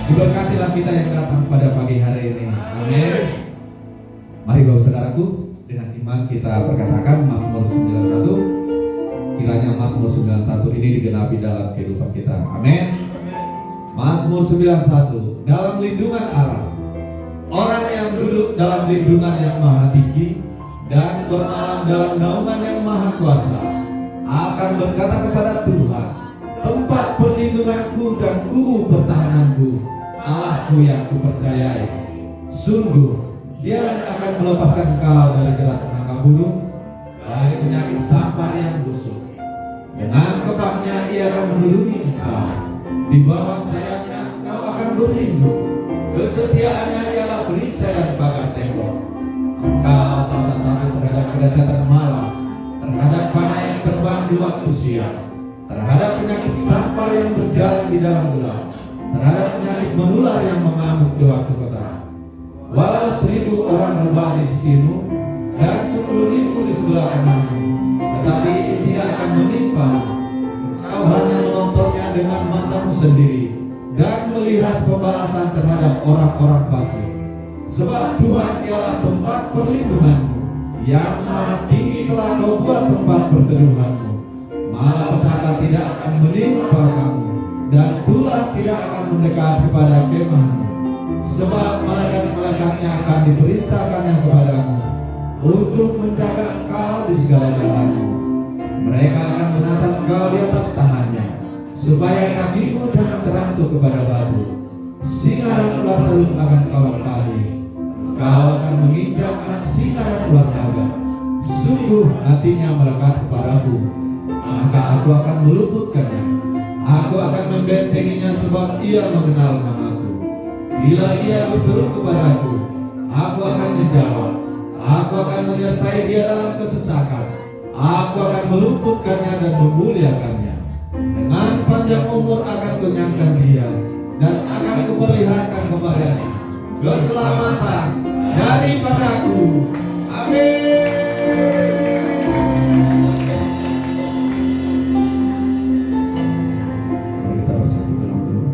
Diberkatilah kita yang datang pada pagi hari ini. Amin. Mari Bapak Saudaraku, dengan iman kita perkatakan Mazmur 91. Kiranya Mazmur 91 ini digenapi dalam kehidupan kita. Amin. Mazmur 91. Dalam lindungan Allah, orang yang duduk dalam lindungan yang maha tinggi dan bermalam dalam naungan yang maha kuasa akan berkata kepada Tuhan, tempat perlindunganku dan kubu pertahananku, Allahku yang kupercayai. Sungguh Dia akan melepaskan engkau dari jerat penangkap burung, dari penyakit sampar yang busuk. Dengan kepaknya Ia akan melindungi engkau, di bawah sayapnya engkau akan berlindung. Kesetiaannya ialah perisai dan pagar tembok. Engkau tak takut terhadap kedahsyatan malam, terhadap panah yang terbang di waktu siang, terhadap penyakit sampar yang berjalan di dalam gelap, terhadap penyakit menular yang mengamuk di waktu petang. Walau 1000 orang rebah di sisimu dan 10.000 di sebelah kananmu, tetapi itu tidak akan menimpamu. Engkau hanya menontonnya dengan matamu sendiri dan melihat pembalasan terhadap orang-orang fasik. Sebab Tuhan ialah tempat perlindunganmu, yang maha tinggi telah kau buat tempat perteduhanmu. Malapetaka tidak akan menimpa kamu, dan tulah tidak akan mendekat kepada kemahmu. Sebab malaikat-malaikatnya akan diperintahkannya kepadamu untuk menjaga engkau di segala jalanmu. Mereka akan menatap engkau di atas tangannya, supaya kakimu jangan terantuk kepada batu. Singa dan ular teluk akan kau lepahi. Kau akan menginjak anak singa dan ular naga. Sungguh hatinya melekat kepadaku, maka aku akan meluputkannya. Aku akan membentenginya sebab ia mengenal namaku. Bila ia berseru kepadaku, aku akan menjawab. Aku akan menyertai dia dalam kesesakan. Aku akan meluputkannya dan memuliakannya. Dengan panjang umur akan kenyangkan dia, dan akan kuperlihatkan kepadanya keselamatan daripadaku. Amin. Mari kita bersatu dalam doa.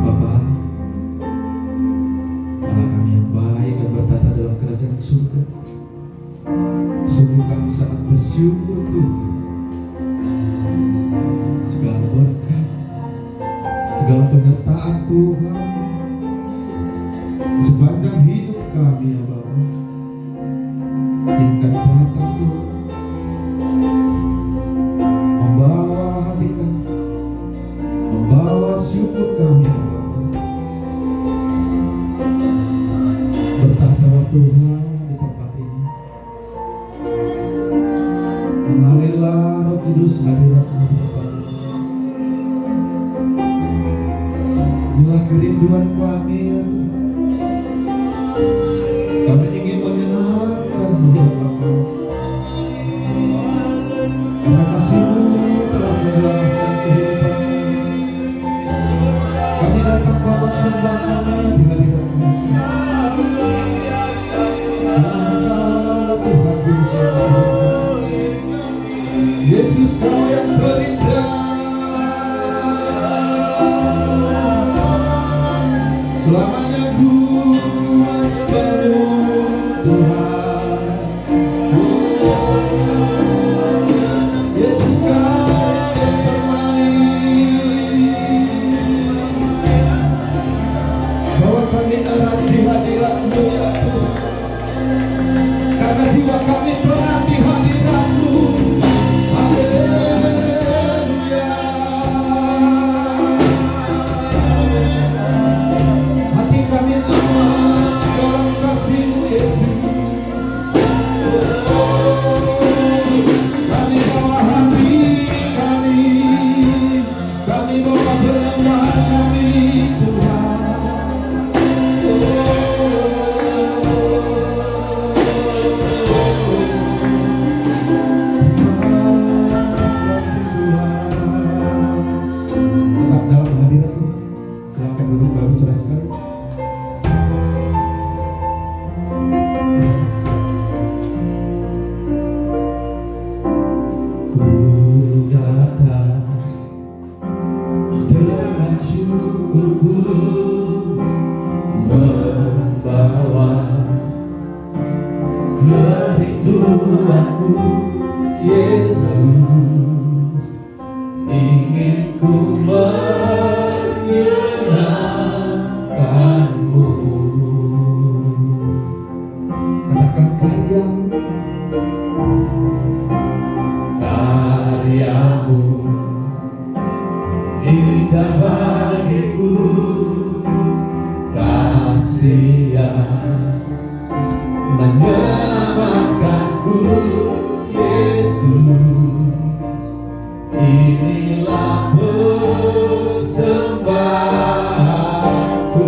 Bapa, Allah kami yang baik dan bertata dalam kerajaan surga, sungguh kami sangat bersyukur Tuhan. Segala berkat, segala penyertaan Tuhan sepanjang hidup kami ya Bapa, izinkan datang Tuhan, membawa hati kami, membawa syukur kami ya Bapa. Bertahtalah Tuhan di tempat ini, mengalirlah Roh Kudus hadirat-Mu di tempat ini. Inilah kerinduan kami ya Tuhan. Kami ingin menyenangkan-Mu ya Bapa. Karena kasih-Mu telah menyelamatkan kehidupan kami. Kami datang bawa sembah kami di hadirat-Mu. Engkau Tuhan Juru Selamat. Yesus Kau yang terindah. Selamanya ku menyembah-Mu Tuhan. Yesus Kau yang terbaik. Bawa kami erat di hadirat-Mu ya Tuhan, karena jiwa kami pernah di hadirat-Mu. Haleluya. Hati kami aman dalam kasih-Mu Yesus. Kami bawa hati kami, kami bawa persembahan kami Tuhan. Tetap dalam hadirat-Mu. Silakan duduk baru saudara sekali. Ku datang dengan syukurku membawa kerinduanku, Yesus, ingin ku menyenangkanmu. Katakan karyamu indah bagiku, kasih yang menyelamatkanku, Yesus, inilah persembahanku.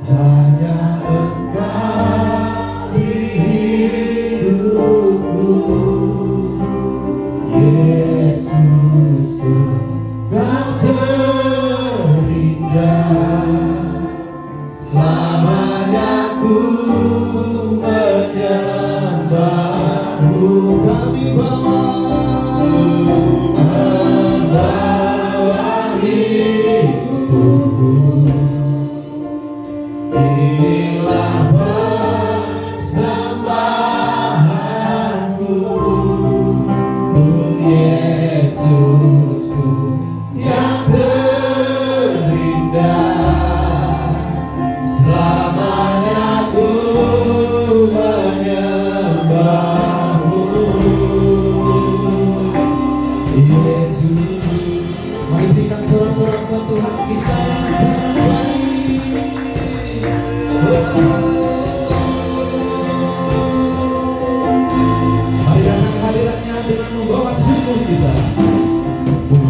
Hanya Engkau di hidupku, Yesus, Kau terindah. Selamanya ku menyembahmu. Kami bawa hidupku, inilah persembahanku, Yesusku yang terindah. Selamanya ku menyembahmu, Yesus. Mari berikan sorak-sorak ke Tuhan kita yang sangat baik. Mari datang ke hadiratnya dengan membawa syukur kita. Ku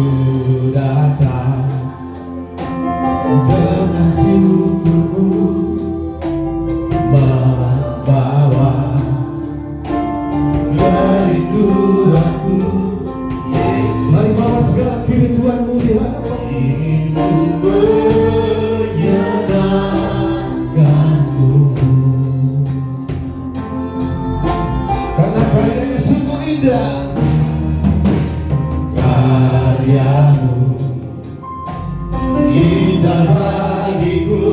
datang dengan syukurku, membawa kerinduanku, Yesus. Mari bawa segala kerinduanmu di hadapan. Ingin ku menyenangkanmu, karena karyanya sungguh indah. Karyamu indah bagiku,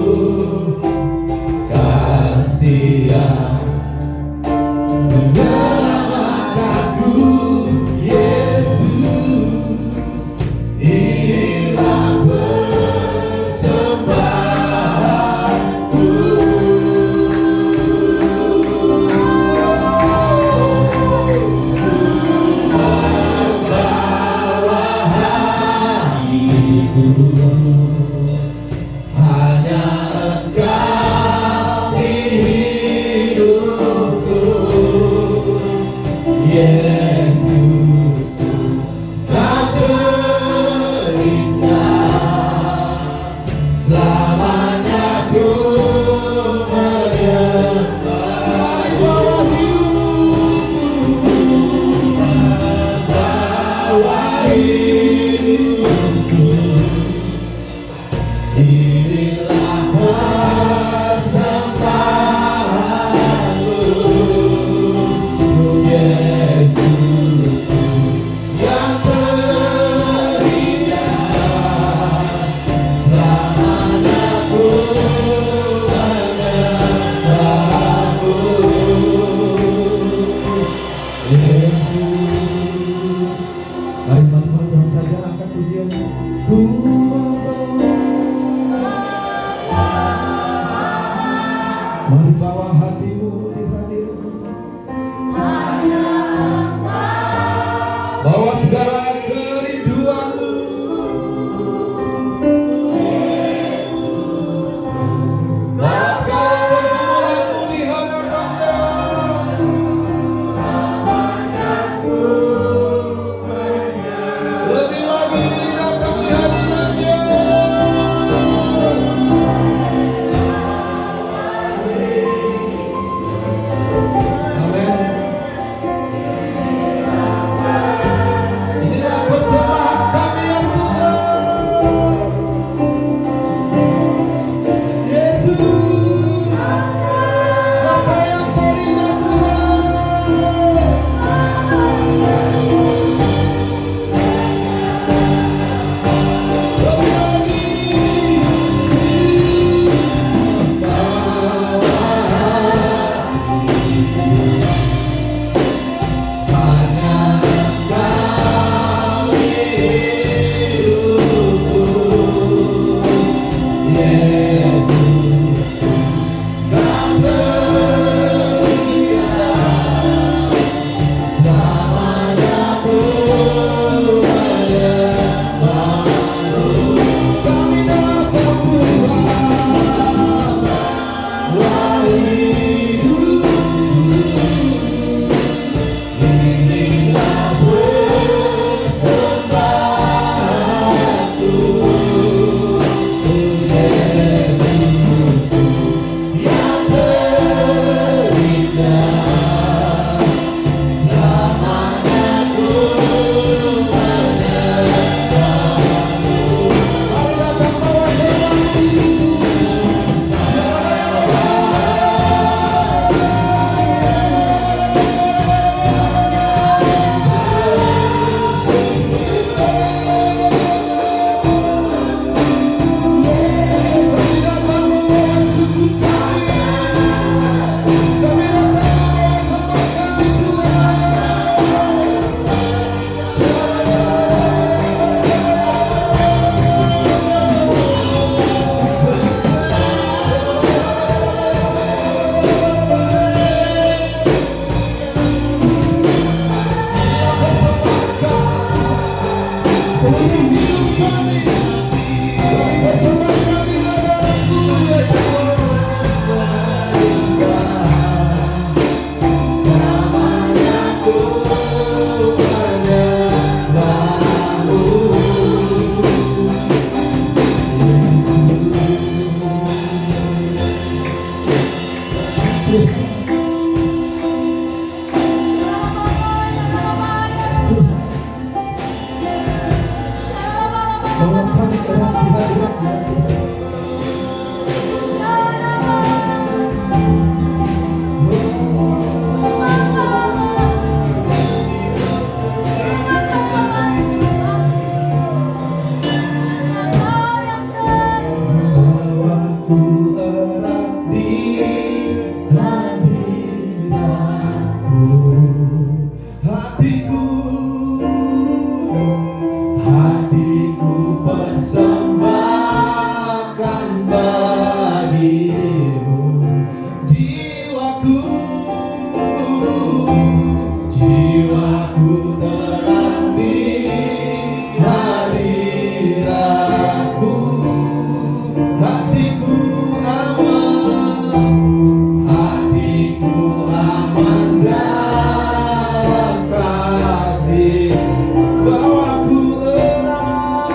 kasih yang menyelamatkanku, Yesus, inilah persembahanku. Hanya Engkau di hidupku, Yesus, Kau terindah. Selamanya ku menyembahmu, membawa hidupku, inilah persembahanku, Yesus. Hatiku, hatiku persembahkan bagimu, jiwaku, jiwaku tenang di hadiratmu. Hatiku aman, hatiku aman dalam kasih, bawaku erat,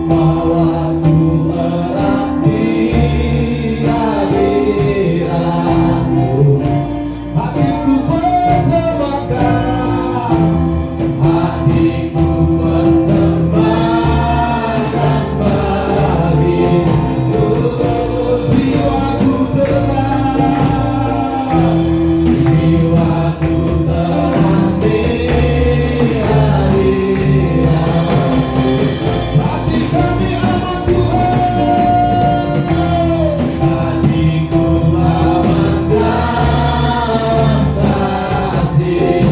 bawaku erat di hadiratmu. Hatiku persembahkan, hatiku persembahkan bagimu, jiwaku tenang, jiwaku tenang di hadiratmu. Hati kami aman Tuhan, hatiku aman dalam kasih-Mu.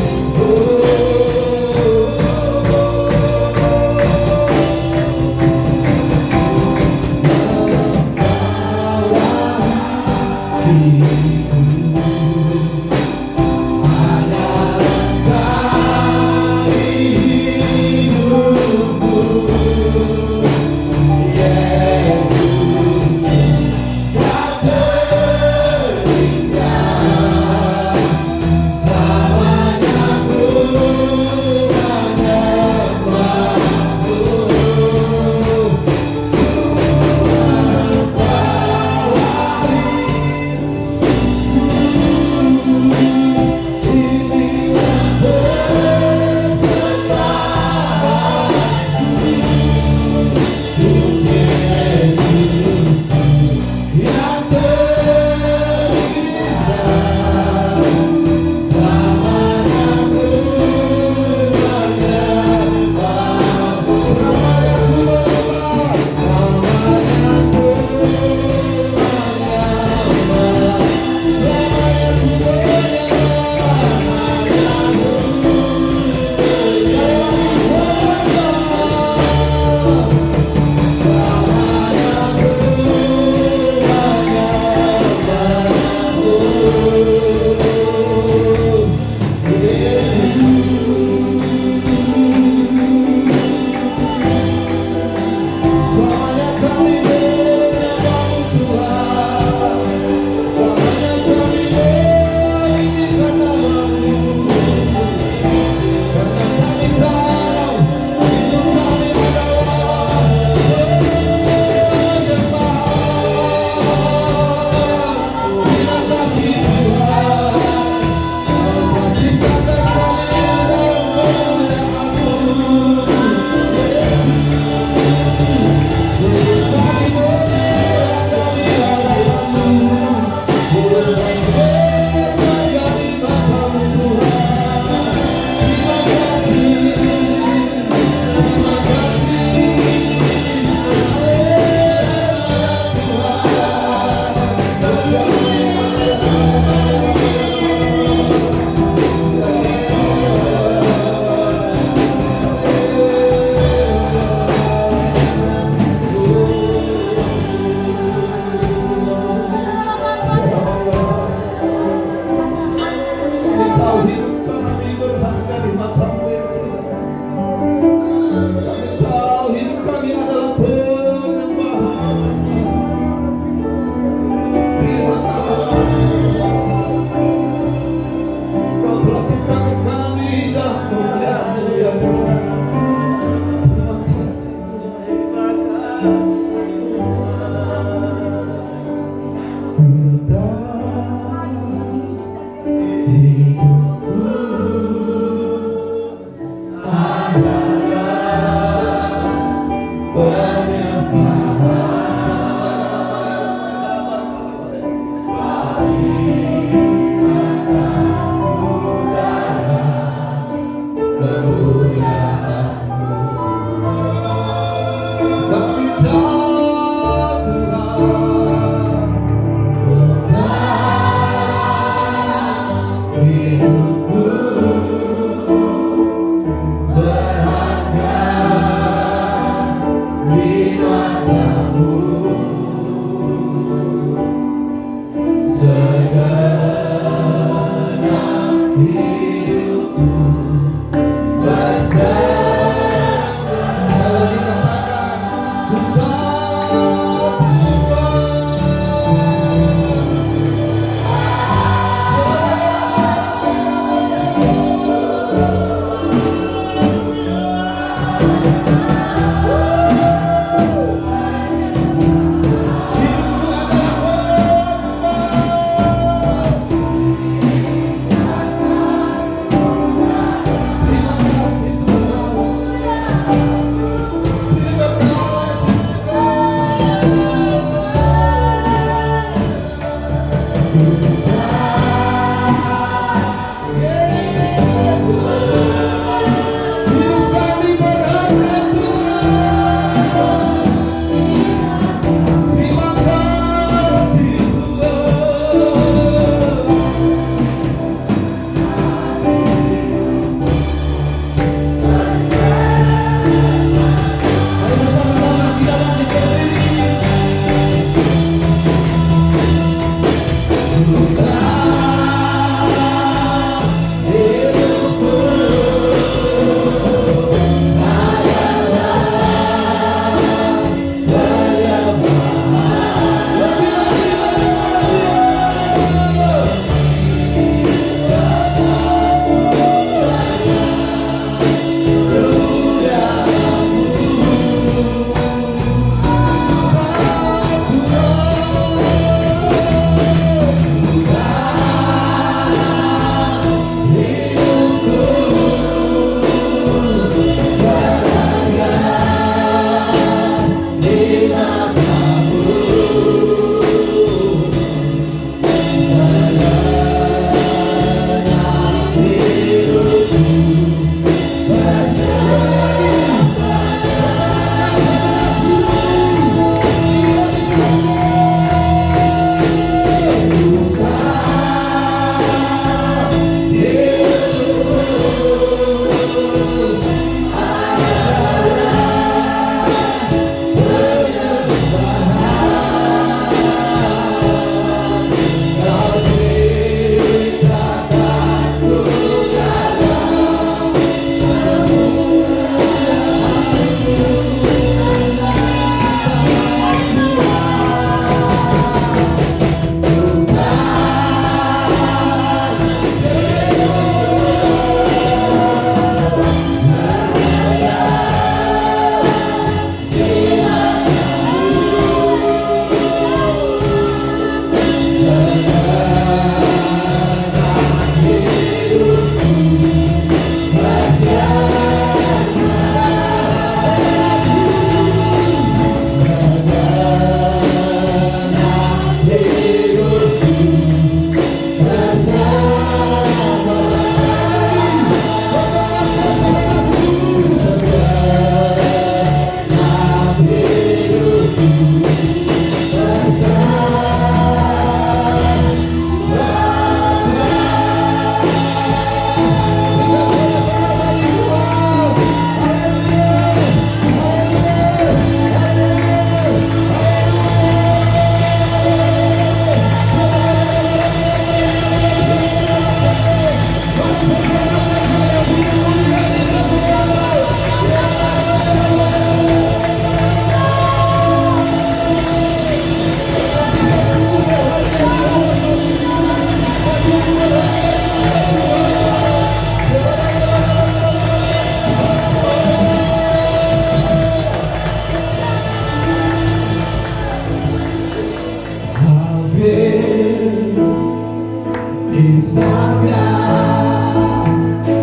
It's our God.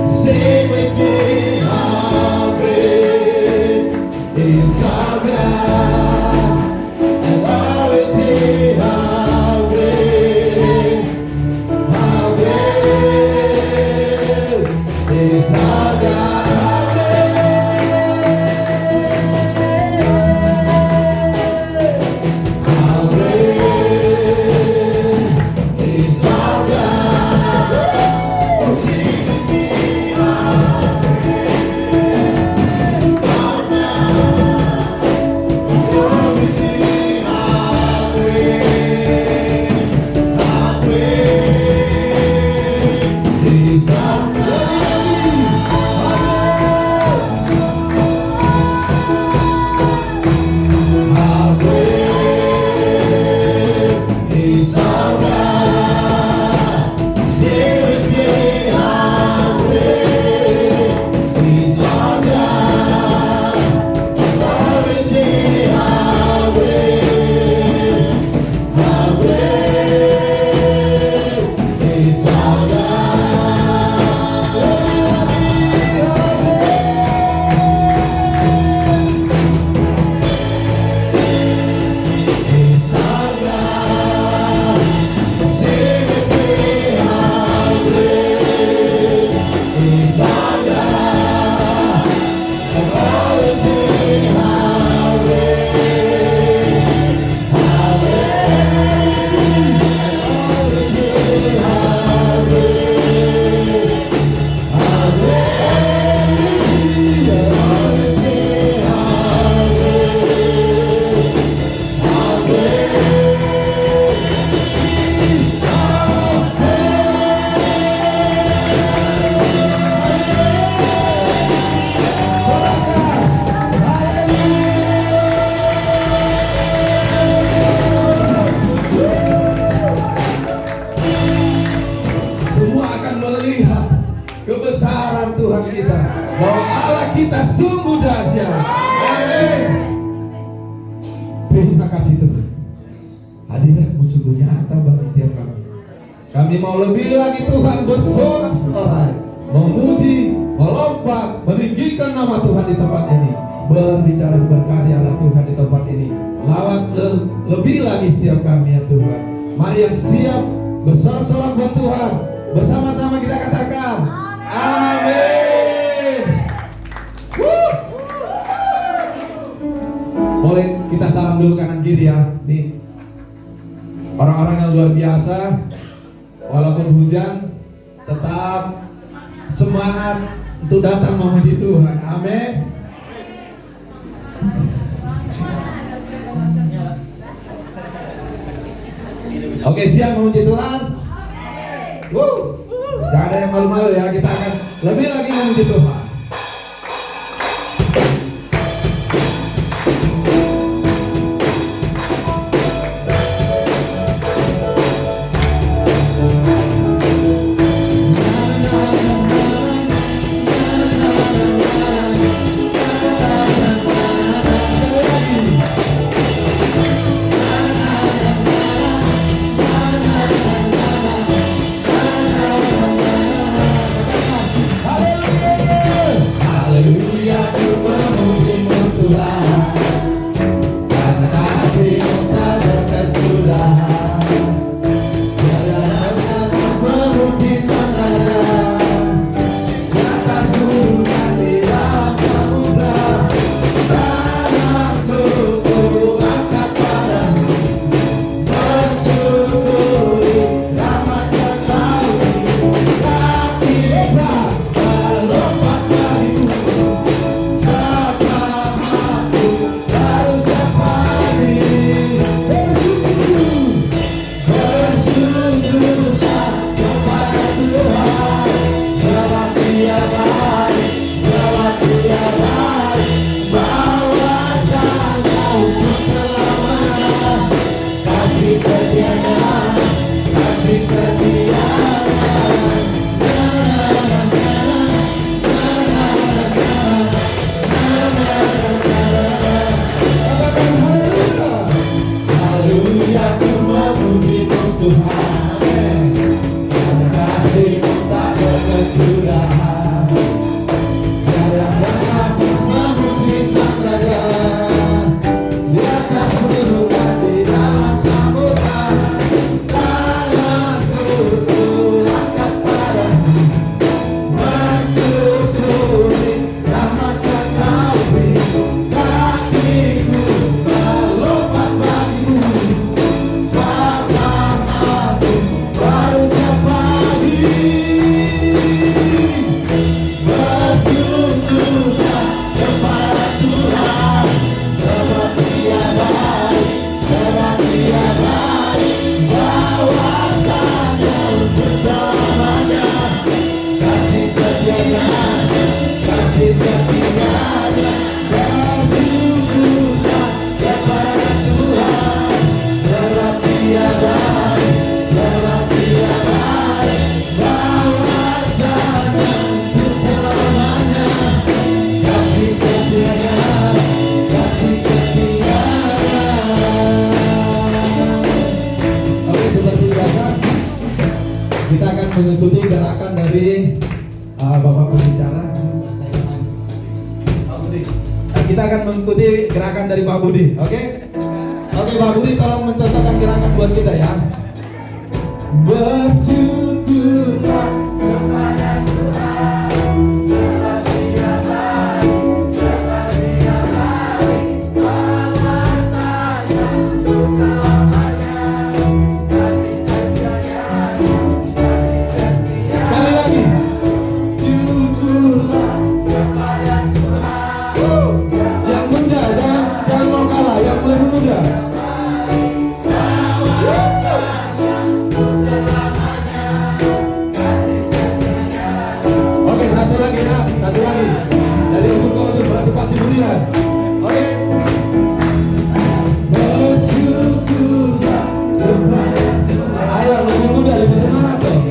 Sing with me, how great is our God. And always say how great is our God. How great is our God. Sing with me, how great is our God. Go with me, how great is our God. How great is our God. Sing with me, how great is our God. Always say how great is our Semua akan melihat kebesaran Tuhan kita, bahwa Allah kita sungguh dahsyat. Amin. Terima kasih Tuhan. Hadiratmu sungguh nyata bagi setiap kami. Kami mau lebih lagi Tuhan bersorak-sorai, memuji, melompat, meninggikan nama Tuhan di tempat ini. Berbicara berkaryalah Tuhan di tempat ini. Lawat lebih lagi setiap kami ya Tuhan. Mari yang siap bersorak-sorak buat Tuhan. Bersama-sama kita katakan amin. Boleh kita salam dulu kanan kiri ya. Nih orang-orang yang luar biasa, walaupun hujan tetap semangat untuk datang memuji Tuhan. Amin. Oke, siap memuji Tuhan. Jangan ada yang malu-malu ya, kita akan lebih lagi memuji Tuhan. Haleluya. mengikuti gerakan dari Bapak Pembicara. Kita akan mengikuti gerakan dari Pak Budi, oke? Oke, Pak Budi tolong mencontohkan gerakan buat kita ya. Bersyukurlah kepada Tuhan, sebab Dia baik, sebab Dia baik, bahwasanya untuk selamanya kasih setianya, kasih setia. Sekali lagi, syukurlah kepada Tuhan. Yang muda jangan mau kalah, yang lebih muda. Oke, satu lagi ya, satu lagi. Dari Ibu Kodir Partisipasi Budian. Oke. Bersyukurlah kepada Tuhan. Ayo, lebih muda, lebih semangat dong.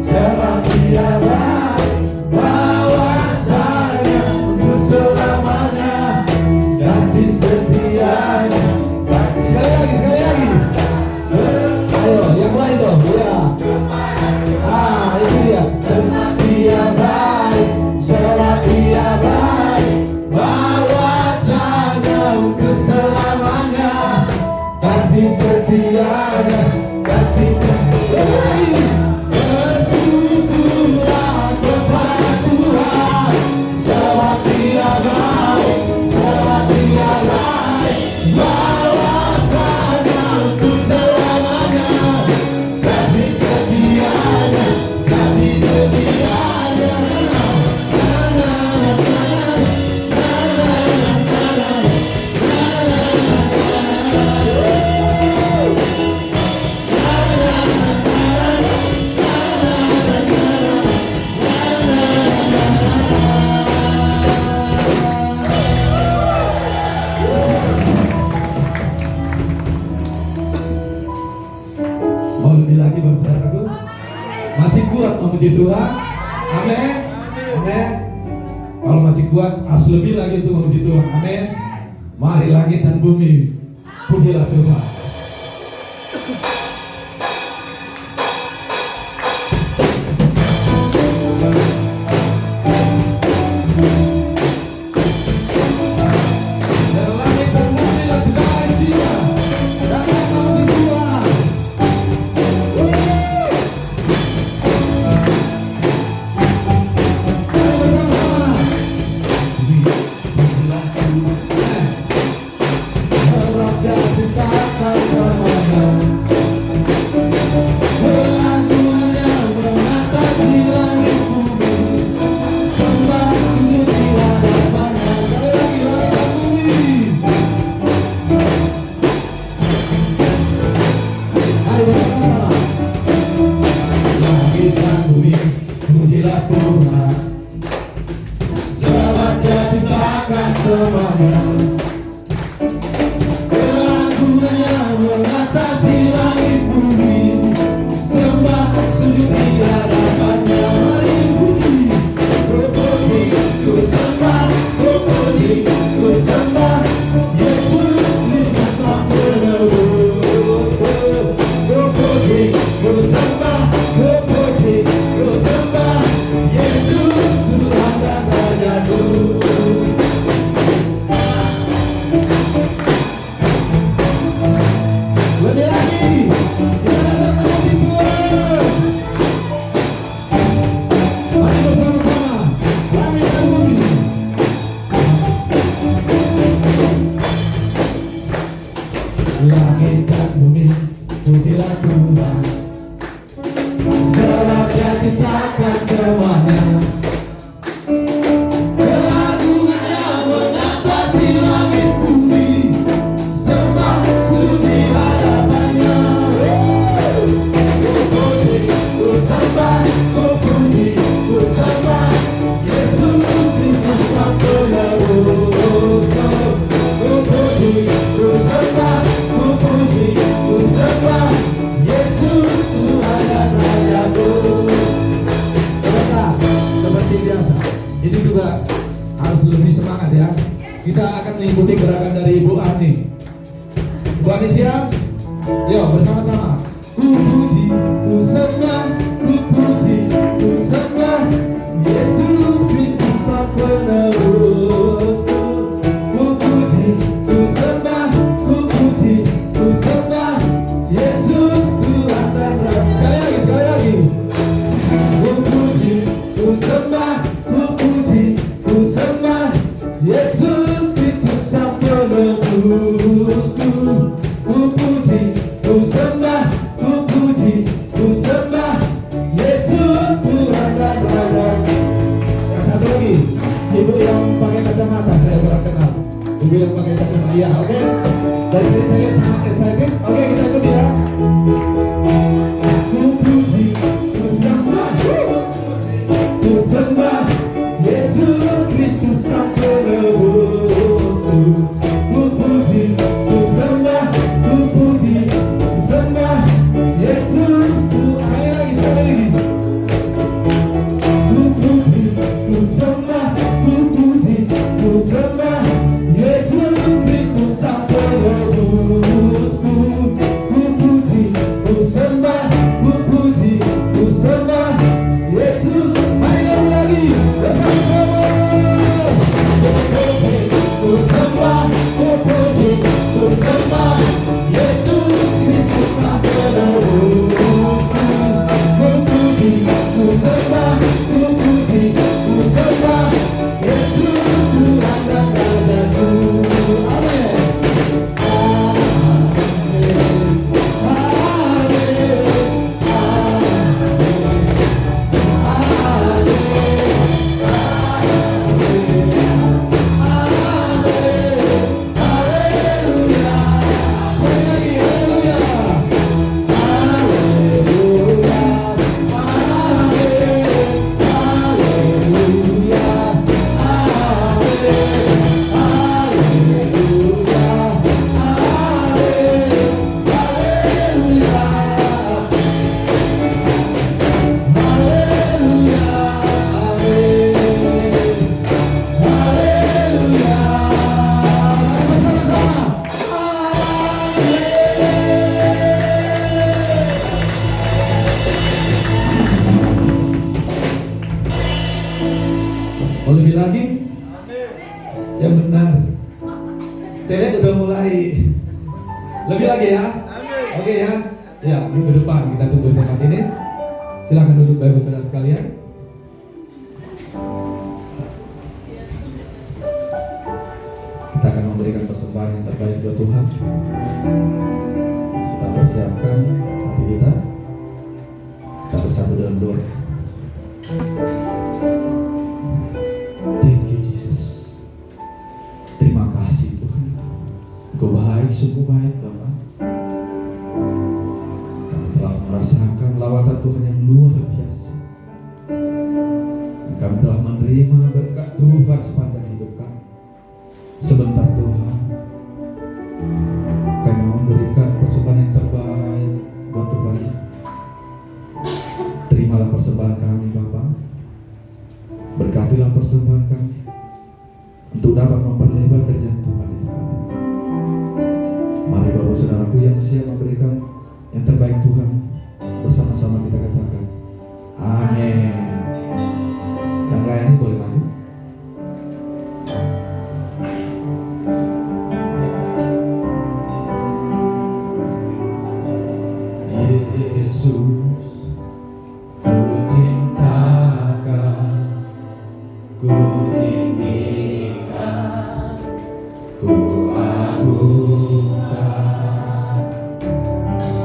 Sebab Dia baik, bahwasanya untuk selamanya kasih setianya. Sekali lagi. Ayo, yang lain dong. Ya. Itu dia. Sebab Dia baik, sebab Dia baik, bahwasanya untuk selamanya kasih setianya, kasih setianya. Bersyukurlah kepada Tuhan, sebab Dia baik, sebab Dia baik, bahwasanya untuk selamanya kasih setianya, kasih setianya. Mau lebih lagi Bapak Saudaraku? Masih kuat memuji Tuhan? Amin. Amin. Kalau masih kuat harus lebih lagi untuk memuji Tuhan. Amin. Mari langit dan bumi pujilah Tuhan. Dan langit dan bumi dan segala isinya datang memuji Tuhan. Sebab Dia ciptakan semuanya, kelakuannya mengatasi langit bumi, sembah sujud di hadapannya. Mari puji, ku puji, ku sembah, ku puji, ku sembah Yesus Kristus Sang Penebus. Ku puji, ku sembah, ku puji, ku sembah Yesus Tuhan dan Rajaku. Lebih lagi, kita datang memuji Tuhan. Mari bersama-sama, langit dan bumi. Langit dan bumi, pujilah Tuhan, sebab Dia ciptakan semuanya. Kelakuannya mengatasi langit bumi, sembah sujud di hadapannya. Ku puji, ku sembah, ku puji, ku sembah Yesus Kristus Sang Penebus. Ku puji, ku sembah, ku puji, ku sembah Yesus Tuhan dan Rajaku. Tetap seperti biasa, ini juga harus lebih semangat ya. Kita akan mengikuti gerakan dari Ibu Ani. Ibu Ani siap? Yuk bersama-sama. Ku puji, ku sembah Ibu yang pakai kacamata saya kurang kenal. Ibu yang pakai kacamata, ya oke. Dari tadi saya lihat sangat excited. Oke, kita ikut ya. Ku puji, ku sembah, ku sembah Yesus Kristus Sang Penebusku. Ku puji, ku sembah, ku puji, ku sembah Yesus. Saya lagi sekali lagi. Ku puji, ku sembah, ku puji, ku sembah Yesus Kristus Sang Penebusku. Ku puji, ku sembah, ku puji, ku sembah Yesus. Ayo lagi bersama-sama. Ku sembah, ku puji, ku sembah Yesus Kristus Sang Penebusku. Ku puji, ku sembah, ku puji, ku sembah Yesus Tuhan dan Rajaku. Amin. Mau lebih lagi? Yang benar. Saya lihat udah mulai. Lebih lagi ya? Oke ya. Ya, minggu depan kita tunggu tempat ini. Silakan duduk Bapak Saudara sekalian. Kita akan memberikan persembahan yang terbaik buat Tuhan. Kita persiapkan hati kita. Kita bersatu dalam doa. Thank you Jesus. Terima kasih Tuhan. Engkau baik, sungguh baik Bapak. Kami telah merasakan lawatan Tuhan yang luar biasa. Kami telah menerima berkat Tuhan sepanjang hidup kami. Sebentar Tuhan, kami mau memberikan persembahan yang terbaik buat Tuhan. Terimalah persembahan kami Bapak. Berkatilah persembahan kami untuk dapat memperlebar kerjaan Tuhan di tempat ini. Mari Bapak Saudaraku yang siap memberikan yang terbaik Tuhan, bersama-sama kita katakan amin. Yang layani boleh maju. Yesus, ku cintakan, ku tinggikan, ku agungkan.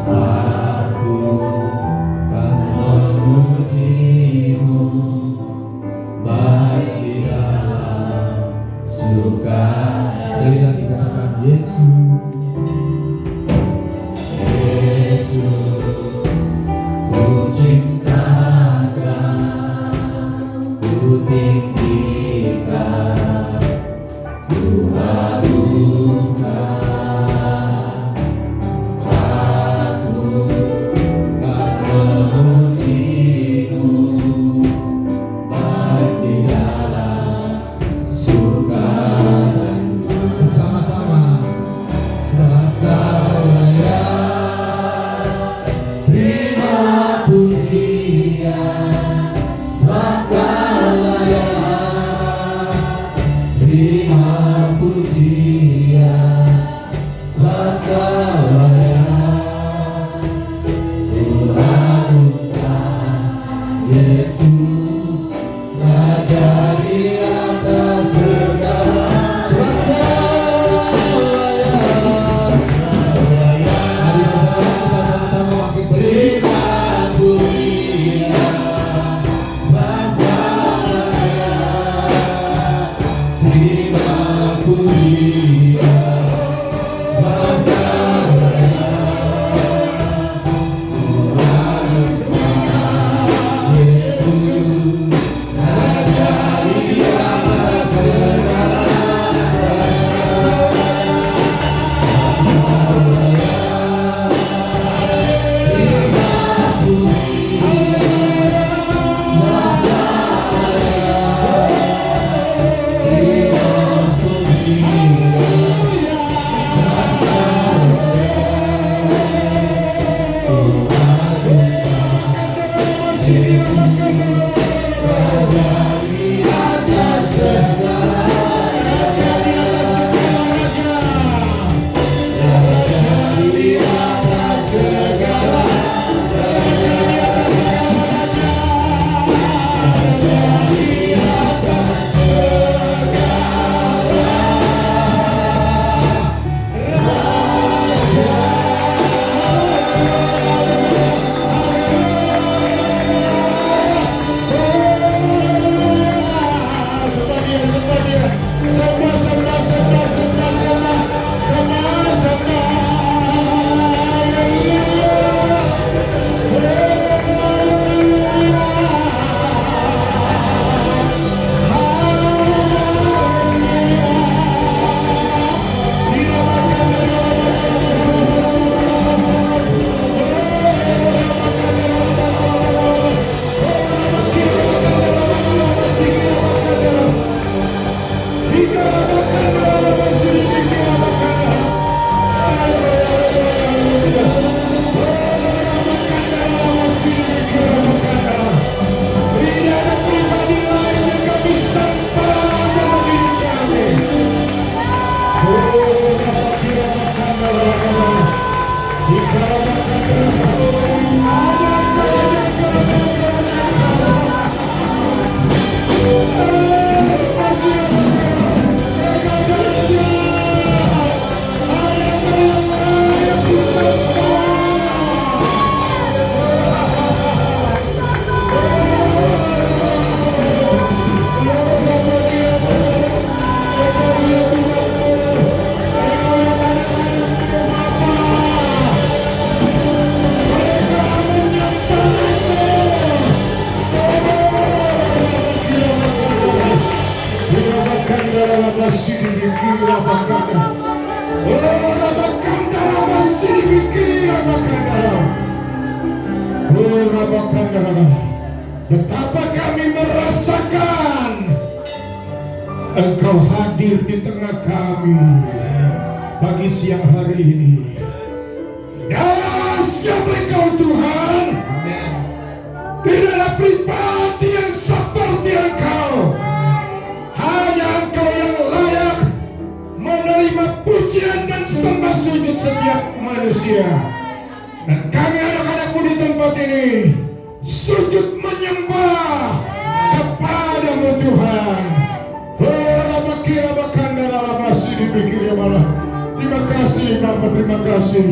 Aku kan memuji-Mu, baik di dalam suka. Sekali lagi katakan Yesus, Yesus, ku cintakan, ku tinggikan, ku agungkan. Aku kan memuji-Mu, baik di dalam suka dan duka. Bersama-sama. Engkau layak terima pujian, Engkau layak terima pujian, Engkau layak. Ku agungkan Yesus, Raja di atas segala. Engkau layak, Engkau layak. Mari bersama-sama makin terima pujian, Engkau layak Betapa kami merasakan Engkau hadir di tengah kami pagi siang hari ini. Dahsyat Engkau Tuhan. Tidak ada pribadi yang seperti Engkau. Hanya Engkau yang layak menerima pujian dan sembah sujud setiap manusia. Dan kami anak-anakmu di tempat ini sujud menyembah kepadamu Tuhan. Terima kasih Bapa, terima kasih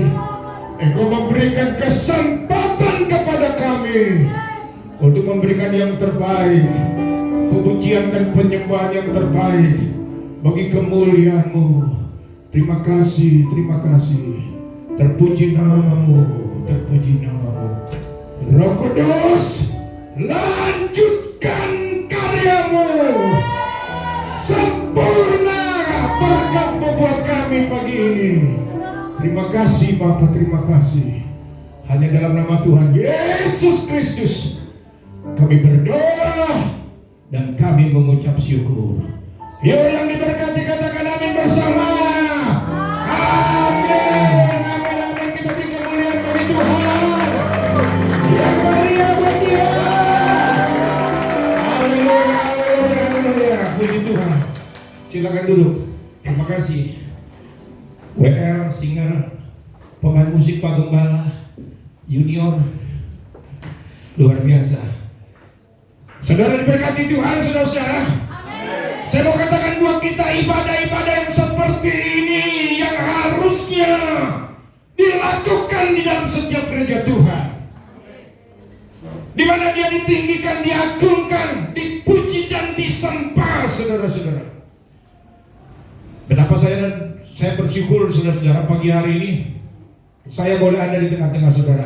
Engkau memberikan kesempatan kepada kami untuk memberikan yang terbaik, pujian dan penyembahan yang terbaik bagi kemuliaan-Mu. Terima kasih, terima kasih. Terpuji nama-Mu, terpuji nama-Mu. Roh Kudus, lanjutkan karya-Mu. Sempurna berkat membuat kami pagi ini. Terima kasih Bapa, terima kasih. Hanya dalam nama Tuhan Yesus Kristus kami berdoa dan kami mengucap syukur. Yuk yang diberkati katakan amin bersama. Amin, amin, amin. Kita beri kemuliaan bagi Tuhan. Yang mulia buat Dia. Haleluya, haleluya, haleluya. Puji Tuhan. Silakan duduk. Terima kasih. WL, singer, pemain musik Pak Gembala, junior, luar biasa. Saudara diberkati Tuhan, saudara-saudara. Saya mau katakan buat kita ibadah-ibadah yang seperti ini yang harusnya dilakukan di dalam setiap gereja Tuhan, di mana Dia ditinggikan, diagungkan, dipuji dan disembah, saudara-saudara. Betapa saya bersyukur saudara-saudara pagi hari ini saya boleh ada di tengah-tengah saudara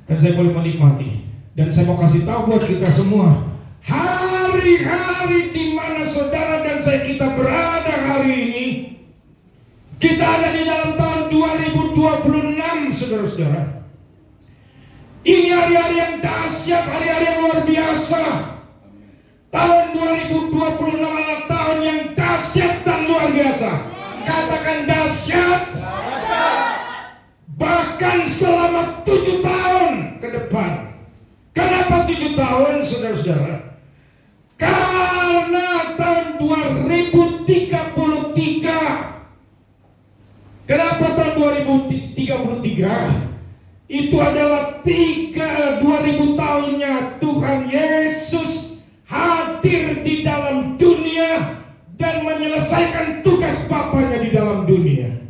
dan saya boleh menikmati. Dan saya mau kasih tahu buat kita semua, hari-hari di mana saudara dan saya kita berada hari ini, kita ada di dalam tahun 2026 saudara-saudara. Ini hari-hari yang dahsyat, hari-hari yang luar biasa. Tahun 2026 adalah tahun yang dahsyat dan luar biasa. Katakan dahsyat. Bahkan selama 7 tahun ke depan. Karena Kenapa 7 tahun, saudara-saudara? Karena tahun 2033. Kenapa tahun 2033? Itu adalah 2000 tahunnya Tuhan Yesus hadir di dalam dunia dan menyelesaikan tugas Bapanya di dalam dunia.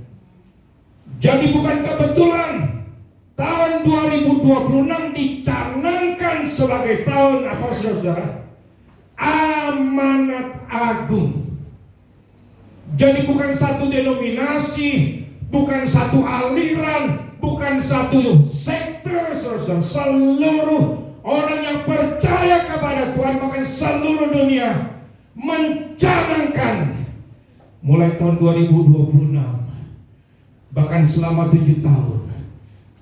Jadi bukan kebetulan tahun 2026 dicanangkan sebagai tahun apa, saudara-saudara? Amanat agung. Jadi bukan satu denominasi, bukan satu aliran, bukan satu sektor, saudara-saudara. Seluruh orang yang percaya kepada Tuhan, bahkan seluruh dunia, mencanangkan mulai tahun 2026, bahkan selama 7 tahun,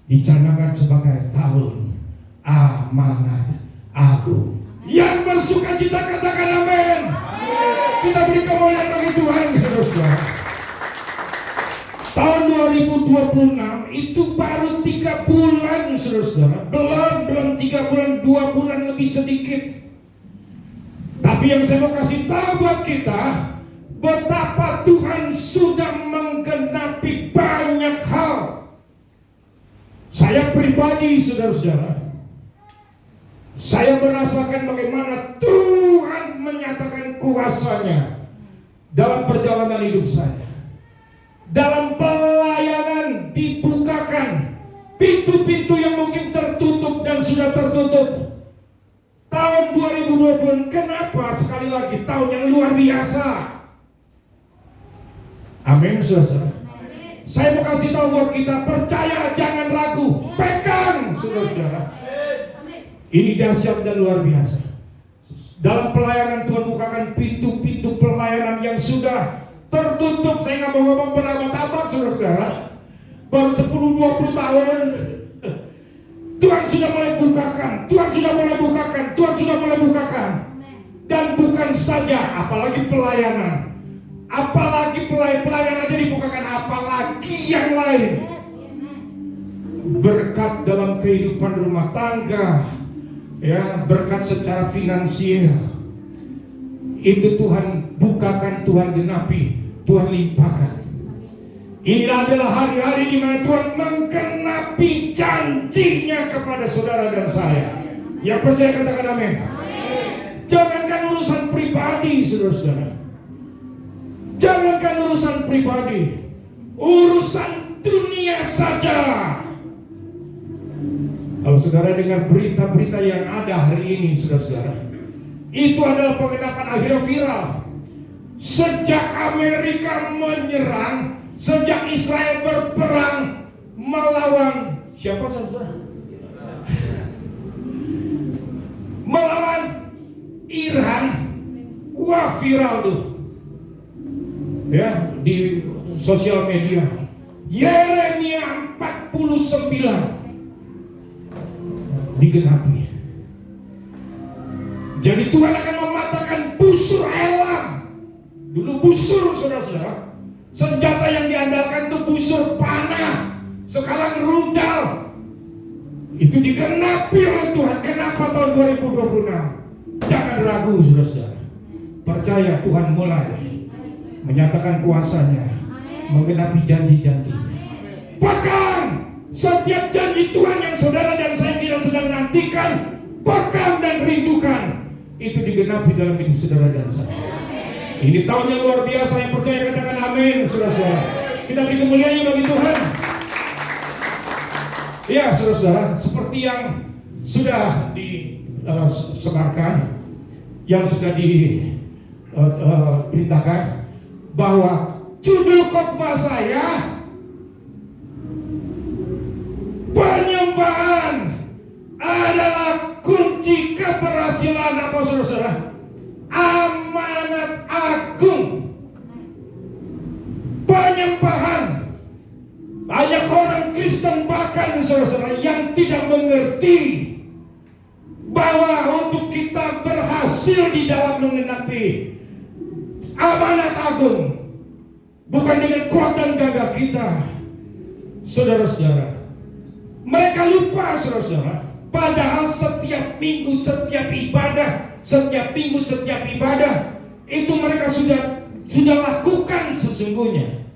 dicanangkan sebagai tahun amanat agung. Yang bersuka cita katakan amin. Kita beri kemuliaan bagi Tuhan, saudara-saudara. Tahun 2026 itu baru 3 bulan, saudara-saudara. Belum 3 bulan, 2 bulan lebih sedikit. Tapi yang saya mau kasih tahu buat kita, betapa Tuhan sudah menggenapi banyak hal. Saya pribadi, saudara-saudara, saya merasakan bagaimana Tuhan menyatakan kuasa-Nya dalam perjalanan hidup saya. Dalam pelayanan dibukakan pintu-pintu yang mungkin tertutup dan sudah tertutup. Tahun 2020, kenapa? Sekali lagi, tahun yang luar biasa. Amin, saudara. Saya mau kasih tahu buat kita, percaya, jangan ragu, pegang, saudara-saudara. Ini dahsyat dan luar biasa. Dalam pelayanan Tuhan bukakan pintu-pintu pelayanan yang sudah tertutup. Saya nggak mau ngomong berabad-abad, saudara-saudara. Baru 10-20 tahun. Tuhan sudah mulai bukakan, Tuhan sudah mulai bukakan, Tuhan sudah mulai bukakan. Dan bukan saja, apalagi pelayanan. Apalagi pelayanan aja dibukakan, apalagi yang lain. Berkat dalam kehidupan rumah tangga, ya, berkat secara finansial. Itu Tuhan bukakan, Tuhan genapi, Tuhan limpahkan. Inilah adalah hari-hari di mana Tuhan menggenapi janjinya kepada saudara dan saya. Yang percaya katakan amin. Jangankan urusan pribadi, saudara-saudara. Jangankan urusan pribadi, urusan dunia saja. Kalau saudara dengar berita-berita yang ada hari ini, saudara-saudara, itu adalah penggenapan akhirnya viral. Sejak Amerika menyerang, sejak Israel berperang melawan siapa, saudara? Melawan Iran. Wah, viral tuh, ya, di sosial media. Yeremia 49 digenapi. Jadi Tuhan akan mematahkan busur Elam. Dulu busur, saudara-saudara, senjata yang diandalkan itu busur panah. Sekarang rudal. Itu digenapi oleh Tuhan. Kenapa tahun 2026? Jangan ragu, saudara-saudara. Percaya, Tuhan mulai menyatakan kuasa-Nya, menggenapi janji-janji-Nya. Pegang setiap janji Tuhan yang saudara dan saya sedang nantikan, pegang dan rindukan. Itu digenapi dalam hidup saudara dan saya. Ini tahun yang luar biasa. Yang percaya katakan amin, saudara-saudara. Kita beri kemuliaan bagi Tuhan. Ya, saudara-saudara, seperti yang sudah disebarkan, yang sudah diberitakan, bahwa judul khotbah saya, penyembahan adalah kunci keberhasilan apa, saudara-saudara? Amanat agung. Penyembahan. Banyak orang Kristen bahkan, saudara-saudara, yang tidak mengerti bahwa untuk kita berhasil di dalam menggenapi amanat agung, bukan dengan kuat dan gagah kita, saudara-saudara. Mereka lupa, saudara-saudara, Padahal setiap minggu, setiap ibadah itu mereka sudah lakukan sesungguhnya.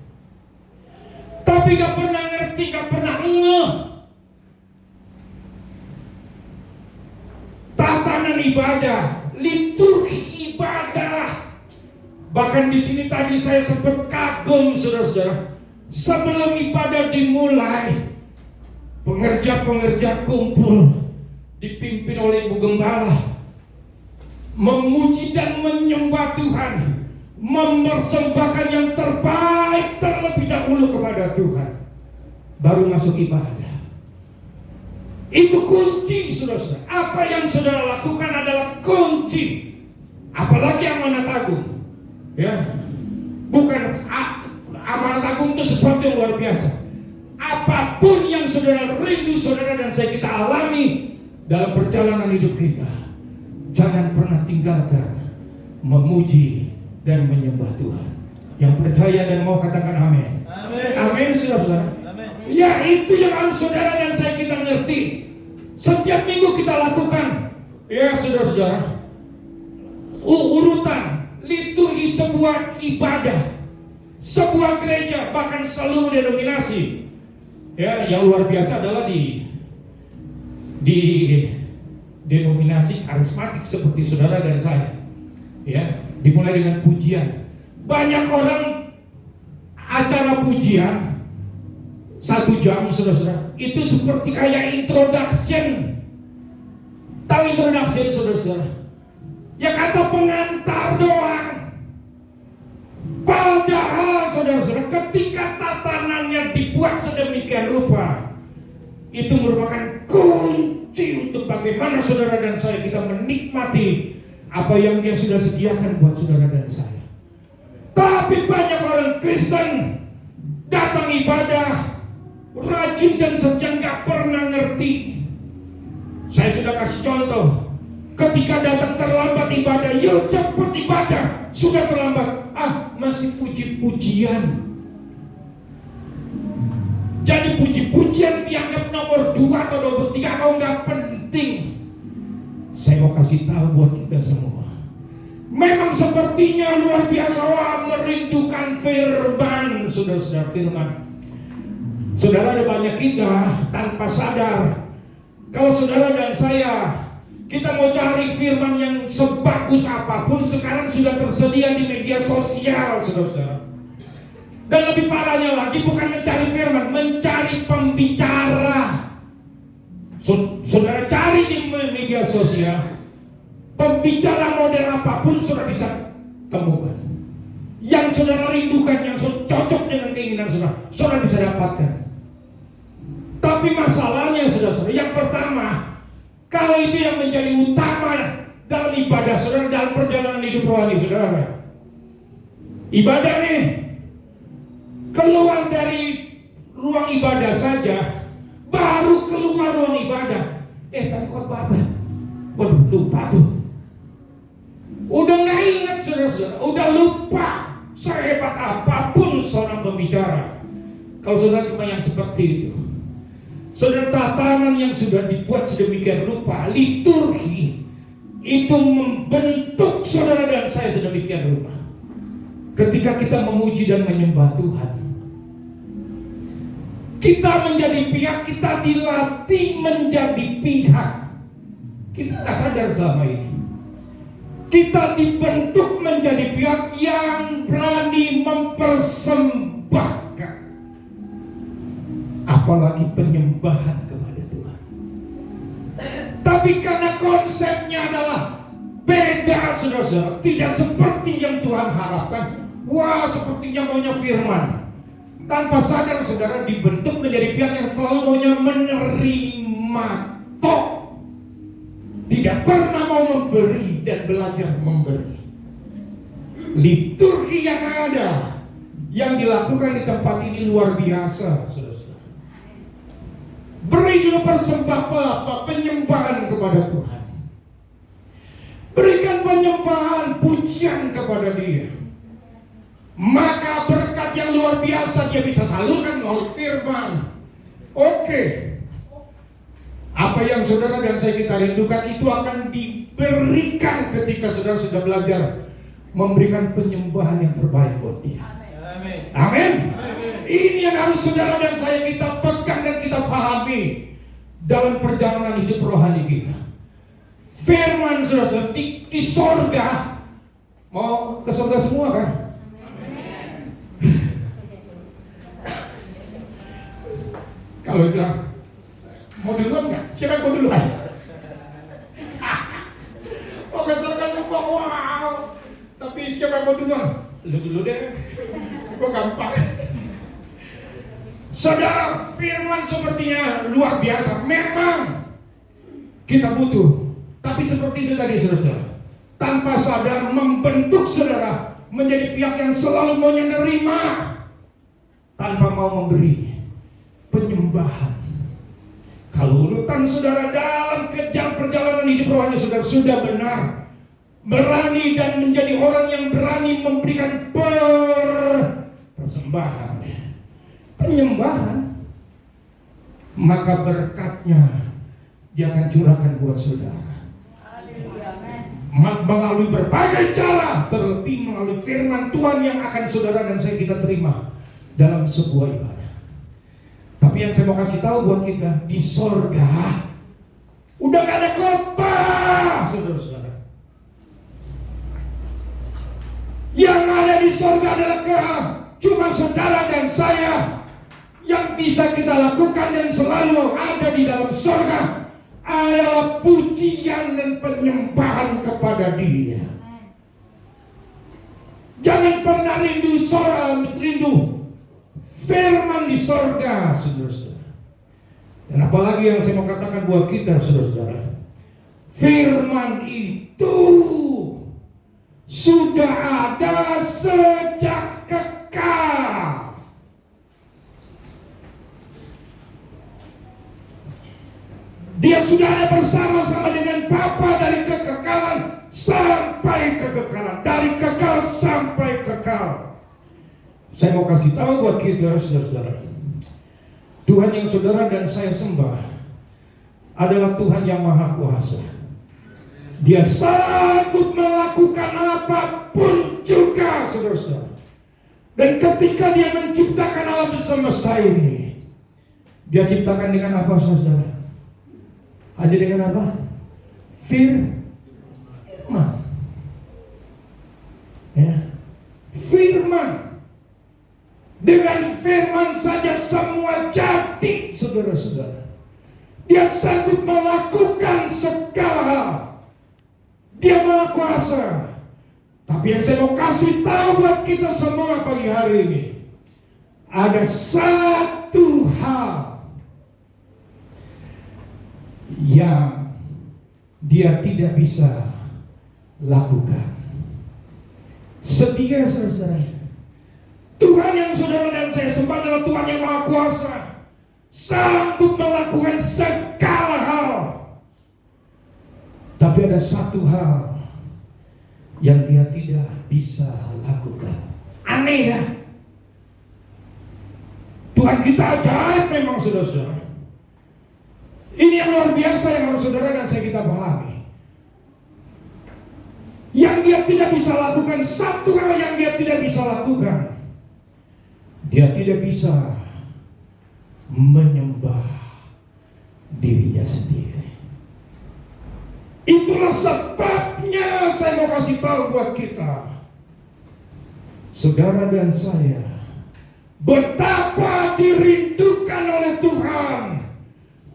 Tapi gak pernah ngerti, gak pernah ngeh tatanan ibadah, liturgi ibadah. Bahkan di sini tadi saya sempat kagum, saudara-saudara. Sebelum ibadah dimulai, pengerja-pengerja kumpul dipimpin oleh Ibu Gembala, memuji dan menyembah Tuhan, mempersembahkan yang terbaik terlebih dahulu kepada Tuhan, baru masuk ibadah. Itu kunci, saudara-saudara. Apa yang saudara lakukan adalah kunci. Apalagi amanat agung, ya, bukan amanat agung itu sesuatu yang luar biasa. Apapun yang saudara rindu, saudara dan saya kita alami dalam perjalanan hidup kita, jangan pernah tinggalkan memuji dan menyembah Tuhan. Yang percaya dan mau katakan amin. Amin, amin, saudara. Ya, itu yang harus saudara dan saya kita ngerti. Setiap minggu kita lakukan, ya saudara-saudara, urutan liturgi sebuah ibadah, sebuah gereja, bahkan seluruh denominasi. Ya, yang luar biasa adalah di denominasi karismatik seperti saudara dan saya. Ya, dimulai dengan pujian. Banyak orang acara pujian 1 jam, saudara-saudara, itu seperti kayak introduction. Tahu introduction, saudara-saudara? Ya, kata pengantar doang. Padahal, saudara-saudara, ketika tatanannya dibuat sedemikian rupa, itu merupakan kunci untuk bagaimana saudara dan saya kita menikmati apa yang Dia sudah sediakan buat saudara dan saya. Tapi banyak orang Kristen datang ibadah, rajin dan setia, nggak pernah ngerti. Saya sudah kasih contoh. Ketika datang terlambat ibadah, yuk cepat ibadah, sudah terlambat, masih puji-pujian. Jadi puji-pujian dianggap nomor 2 atau nomor 3, kalau nggak penting. Saya mau kasih tahu buat kita semua, memang sepertinya luar biasa, merindukan firman, saudara-saudara, firman. Saudara, ada banyak kita tanpa sadar, kalau saudara dan saya kita mau cari firman yang sebagus apapun, sekarang sudah tersedia di media sosial, saudara-saudara. Dan lebih parahnya lagi, bukan mencari firman, mencari pembicara. Saudara cari di media sosial, pembicara model apapun sudah bisa temukan. Yang saudara rindukan, yang cocok dengan keinginan saudara, saudara bisa dapatkan. Tapi masalahnya, saudara-saudara, yang pertama, kalau itu yang menjadi utama dalam ibadah saudara, dalam perjalanan hidup rohani saudara, ibadah nih, keluar dari ruang ibadah saja, baru keluar ruang ibadah, tadi khotbah apa? Waduh, lupa tuh. Udah nggak ingat, saudara-saudara, udah lupa. Sehebat apapun seorang pembicara, kalau saudara cuma yang seperti itu, saudara, tatanan yang sudah dibuat sedemikian rupa, liturgi itu membentuk saudara dan saya sedemikian rupa. Ketika kita memuji dan menyembah Tuhan, kita menjadi pihak, kita dilatih menjadi pihak. Kita nggak sadar selama ini. Kita dibentuk menjadi pihak yang berani mempersembahkan, apalagi penyembahan kepada Tuhan. Tapi karena konsepnya adalah beda, saudara-saudara, tidak seperti yang Tuhan harapkan. Wah, sepertinya maunya firman. Tanpa sadar saudara dibentuk menjadi pihak yang selalu maunya menerima tok, tidak pernah mau memberi dan belajar memberi. Liturgi yang ada, yang dilakukan di tempat ini luar biasa, saudara-saudara. Beri dulu persembahan, penyembahan kepada Tuhan. Berikan penyembahan, pujian kepada Dia. Maka berkat yang luar biasa dia bisa salurkan melalui firman. Oke. Apa yang saudara dan saya kita rindukan itu akan diberikan ketika saudara sudah belajar memberikan penyembahan yang terbaik buat Dia. Amin. Ini yang harus saudara dan saya kita pegang dan kita pahami dalam perjalanan hidup rohani kita. Firman saudara di sorga, mau ke sorga semua kan? Kalau bilang mau duluan nggak? Siapa yang mau duluan? Oke, surga semua, wow. Tapi siapa yang mau duluan? Lu dulu deh. Kok gampang. Saudara, firman sepertinya luar biasa. Memang kita butuh. Tapi seperti itu tadi saudara, tanpa sadar membentuk saudara menjadi pihak yang selalu mau menerima tanpa mau memberi penyembahan. Kalau urutan saudara dalam perjalanan hidup rohani saudara sudah benar, berani dan menjadi orang yang berani memberikan persembahan, penyembahan, maka berkatnya Dia akan curahkan buat saudara. Melalui berbagai cara, terlebih melalui firman Tuhan yang akan saudara dan saya kita terima dalam sebuah ibadah. Tapi yang saya mau kasih tahu buat kita, di sorga udah gak ada khotbah, saudara-saudara. Yang ada di sorga adalah cuma saudara dan saya. Yang bisa kita lakukan dan selalu ada di dalam sorga adalah pujian dan penyembahan kepada Dia. Jangan pernah rindu firman di sorga, saudara-saudara. Dan apalagi yang saya mau katakan buat kita, saudara-saudara, firman itu sudah ada sejak kekal. Dia sudah ada bersama-sama dengan Bapa dari kekekalan sampai kekekalan, dari kekal sampai kekal. Saya mau kasih tahu buat kita, saudara-saudara, Tuhan yang saudara dan saya sembah adalah Tuhan yang Maha Kuasa. Dia sanggup melakukan apapun juga, saudara-saudara. Dan ketika Dia menciptakan alam semesta ini, Dia ciptakan dengan apa, saudara? Hanya dengan apa? Firman. Ya. Firman. Dengan firman saja semua jadi, saudara-saudara. Dia sanggup melakukan segala hal. Dia Maha Kuasa. Tapi yang saya mau kasih tahu buat kita semua pagi hari ini, ada satu hal yang Dia tidak bisa lakukan. Setia, saudara. Tuhan yang saudara dan saya sembah adalah Tuhan yang Maha Kuasa, sanggup melakukan segala hal. Tapi ada satu hal yang Dia tidak bisa lakukan. Aneh ya? Tuhan kita ajaib memang, saudara-saudara. Ini yang luar biasa yang harus saudara dan saya kita pahami. Yang Dia tidak bisa lakukan, satu hal yang Dia tidak bisa lakukan, Dia tidak bisa menyembah dirinya sendiri. Itulah sebabnya saya mau kasih tahu buat kita, saudara dan saya, betapa dirindukan oleh Tuhan,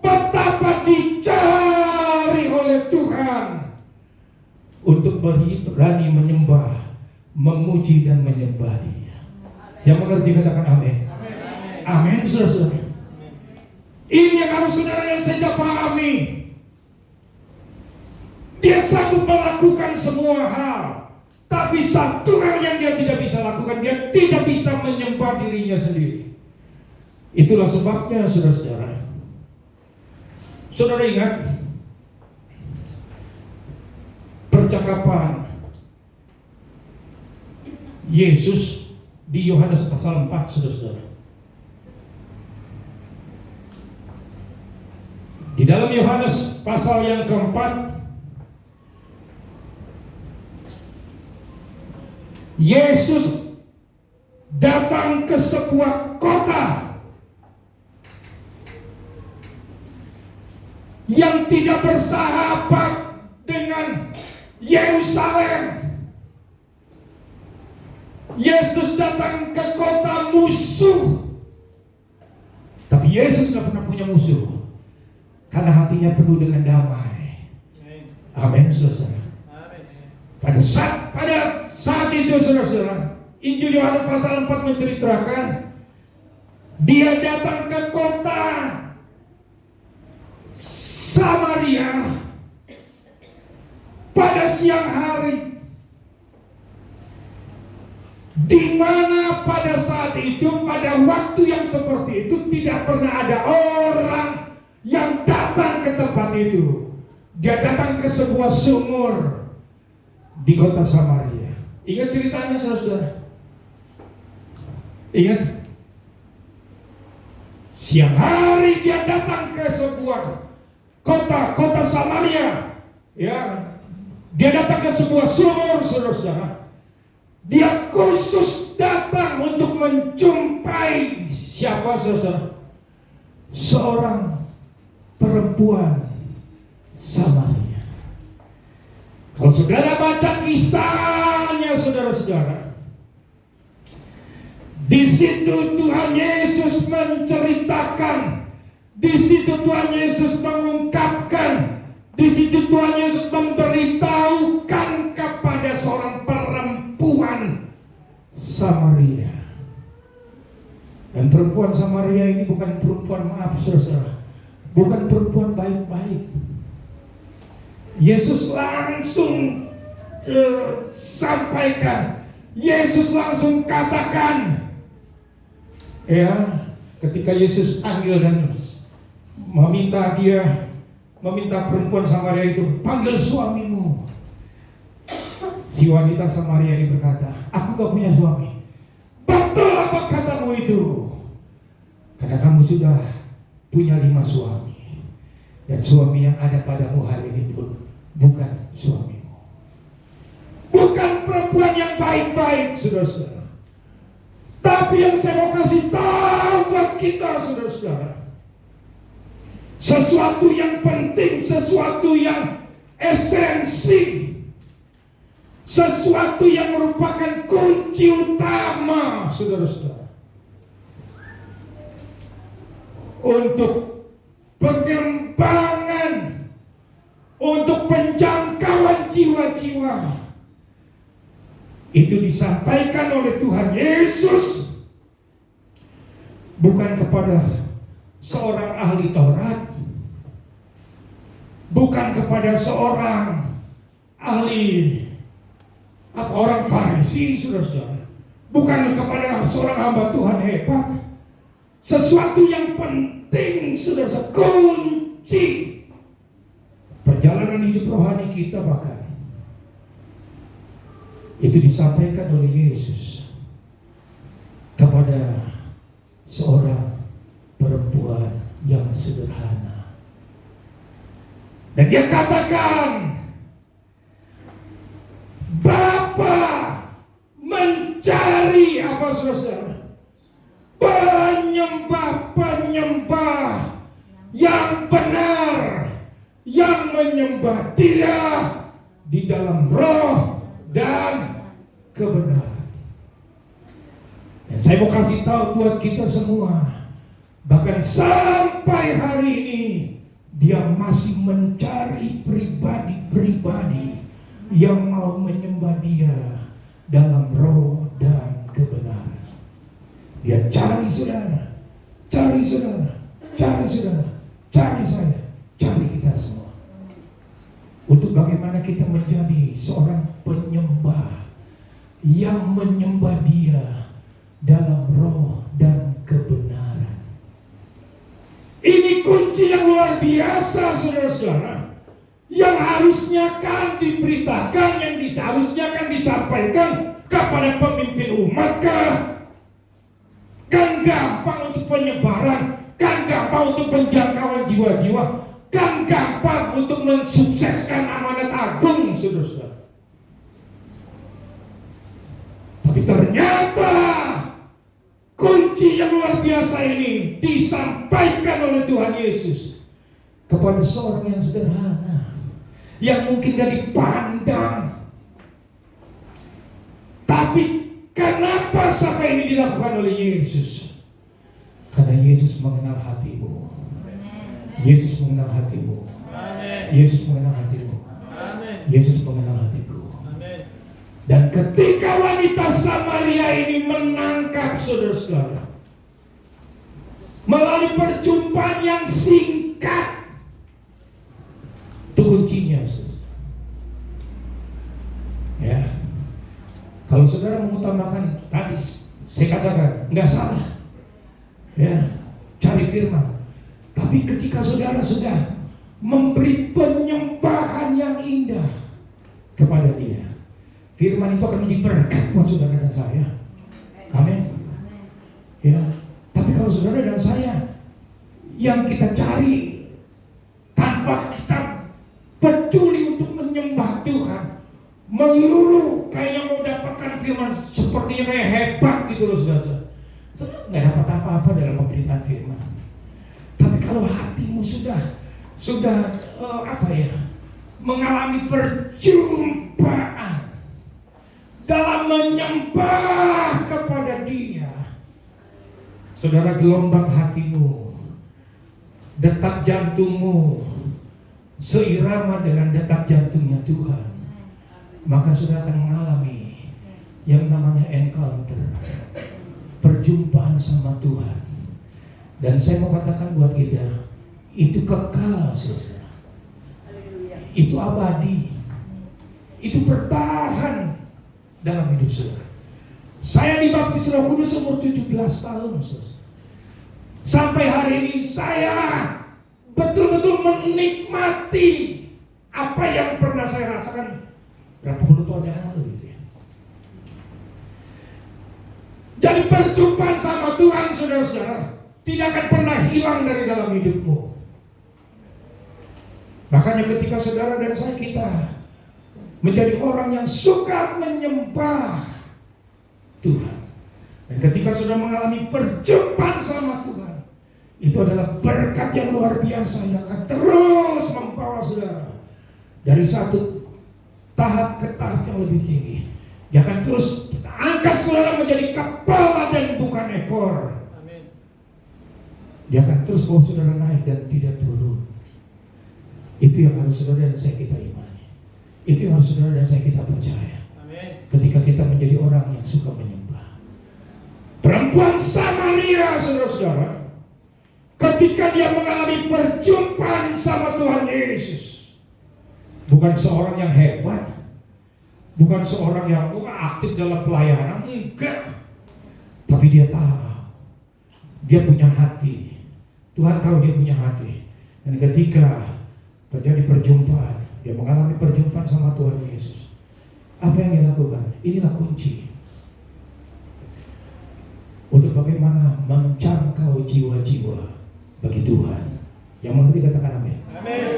betapa dicari oleh Tuhan untuk berani menyembah, memuji dan menyembah Dia. Yang mengerti katakan amin. Amin, saudara-saudara. Ini yang harus saudara yang saya pahami. Dia sanggup melakukan semua hal, tapi satu hal yang Dia tidak bisa lakukan, Dia tidak bisa menyembah dirinya sendiri. Itulah sebabnya, saudara-saudara, saudara ingat percakapan Yesus di Yohanes pasal 4, saudara-saudara. Di Dalam Yohanes pasal yang keempat, Yesus datang ke sebuah kota yang tidak bersahabat dengan Yerusalem. Yesus datang ke kota musuh. Tapi Yesus tidak pernah punya musuh, karena hatinya penuh dengan damai. Amin, saudara. Pada saat itu, saudara, Injil Yohanes pasal 4 menceritakan dia datang ke kota Samaria pada siang hari, di mana pada saat itu, pada waktu yang seperti itu, tidak pernah ada orang yang datang ke tempat itu. Dia datang ke sebuah sumur di kota Samaria. Ingat ceritanya, saudara? Ingat? Siang hari dia datang ke sebuah kota Samaria. Ya, dia datang ke sebuah sumur, saudara. Dia khusus datang untuk menjumpai siapa, saudara? Seorang perempuan Samaria. Kalau saudara baca kisahnya, saudara-saudara, di situ Tuhan Yesus menceritakan, di situ Tuhan Yesus mengungkapkan, di situ Tuhan Yesus memberitahukan kepada seorang perempuan Samaria. Dan perempuan Samaria ini bukan perempuan, maaf saudara, bukan perempuan baik-baik. Yesus langsung sampaikan, Yesus langsung katakan, ya, ketika Yesus panggil dan meminta perempuan Samaria itu, panggil suamimu. Si wanita Samaria ini berkata, aku gak punya suami. Betul apa katamu itu? Karena kamu sudah punya 5 suami, dan suami yang ada padamu hari ini pun bukan suamimu. Bukan perempuan yang baik-baik, saudara-saudara. Tapi yang saya mau kasih tahu buat kita, saudara-saudara, sesuatu yang penting, sesuatu yang esensi, sesuatu yang merupakan kunci utama, saudara-saudara, untuk pengembangan, untuk penjangkauan jiwa-jiwa, itu disampaikan oleh Tuhan Yesus bukan kepada seorang ahli Taurat, bukan kepada seorang ahli orang Farisi, saudara-saudara, bukan kepada seorang hamba Tuhan hebat. Sesuatu yang penting, saudara, kunci perjalanan hidup rohani kita bahkan itu disampaikan oleh Yesus kepada seorang perempuan yang sederhana. Dan dia katakan, Bapa mencari apa, saudara? Penyembah yang benar, yang menyembah Dia di dalam roh dan kebenaran. Dan saya mau kasih tahu buat kita semua, bahkan sampai hari ini Dia masih mencari pribadi-pribadi yang mau menyembah Dia dalam roh dan kebenaran. Dia cari saudara, cari saudara, cari saudara, cari saya, cari kita semua. Untuk bagaimana kita menjadi seorang penyembah yang menyembah Dia dalam roh dan kebenaran. Ini kunci yang luar biasa, saudara-saudara, yang harusnya kan diberitakan, yang harusnya kan disampaikan kepada pemimpin umat. Kan gampang untuk penyebaran, kan gampang untuk penjangkauan jiwa-jiwa, kan gampang untuk mensukseskan amanat agung, saudara-saudara. Tapi ternyata kunci yang luar biasa ini disampaikan oleh Tuhan Yesus kepada seorang yang sederhana, yang mungkin gak dipandang. Tapi kenapa sampai ini dilakukan oleh Yesus? Karena Yesus mengenal hatimu. Yesus mengenal hatimu. Yesus mengenal hatimu. Yesus mengenal hatiku. Dan ketika wanita Samaria ini menangkap saudara-saudara, melalui perjumpaan yang singkat, itu kuncinya, saudara. Ya, kalau saudara mengutamakan tadi, saya katakan nggak salah, ya, cari firman. Tapi ketika saudara sudah memberi penyembahan yang indah kepada Dia, firman itu akan menjadi berkat buat saudara dan saya. Amin. Ya. Tapi kalau saudara dan saya yang kita cari tanpa kita peduli untuk menyembah Tuhan, melulu kayaknya mau dapatkan firman sepertinya kayak hebat gitu loh saudara. Saudara nggak dapat apa-apa dalam pemberitaan firman. Tapi kalau hatimu sudah mengalami perjumpaan dalam menyembah kepada Dia, saudara, gelombang hatimu, detak jantungmu seirama dengan detak jantungnya Tuhan, maka saudara akan mengalami yang namanya encounter, perjumpaan sama Tuhan. Dan saya mau katakan buat kita, itu kekal, saudara. Itu abadi. Itu bertahan dalam hidup saudara. Saya dibaptis Roh Kudus umur 17 tahun, saudara. Sampai hari ini saya betul-betul menikmati apa yang pernah saya rasakan berapa puluh tahun yang lalu gitu ya. Jadi perjumpaan sama Tuhan, saudara-saudara, tidak akan pernah hilang dari dalam hidupmu. Makanya ketika saudara dan saya kita menjadi orang yang suka menyembah Tuhan, dan ketika sudah mengalami perjumpaan sama Tuhan, itu adalah berkat yang luar biasa yang akan terus membawa saudara dari satu tahap ke tahap yang lebih tinggi. Dia akan terus angkat saudara menjadi kepala dan bukan ekor. Dia akan terus bawa saudara naik dan tidak turun. Itu yang harus saudara dan saya kita imani. Itu yang harus saudara dan saya kita percaya. Amin. Ketika kita menjadi orang yang suka menyembah. Perempuan Samaria, saudara-saudara, ketika dia mengalami perjumpaan sama Tuhan Yesus, bukan seorang yang hebat, bukan seorang yang aktif dalam pelayanan, enggak. Tapi dia tahu, dia punya hati. Tuhan tahu dia punya hati. Dan ketika terjadi perjumpaan, dia mengalami perjumpaan sama Tuhan Yesus, apa yang dia lakukan? Inilah kunci untuk bagaimana menjangkau jiwa-jiwa bagi Tuhan. Yang mengerti katakan amin. Amin.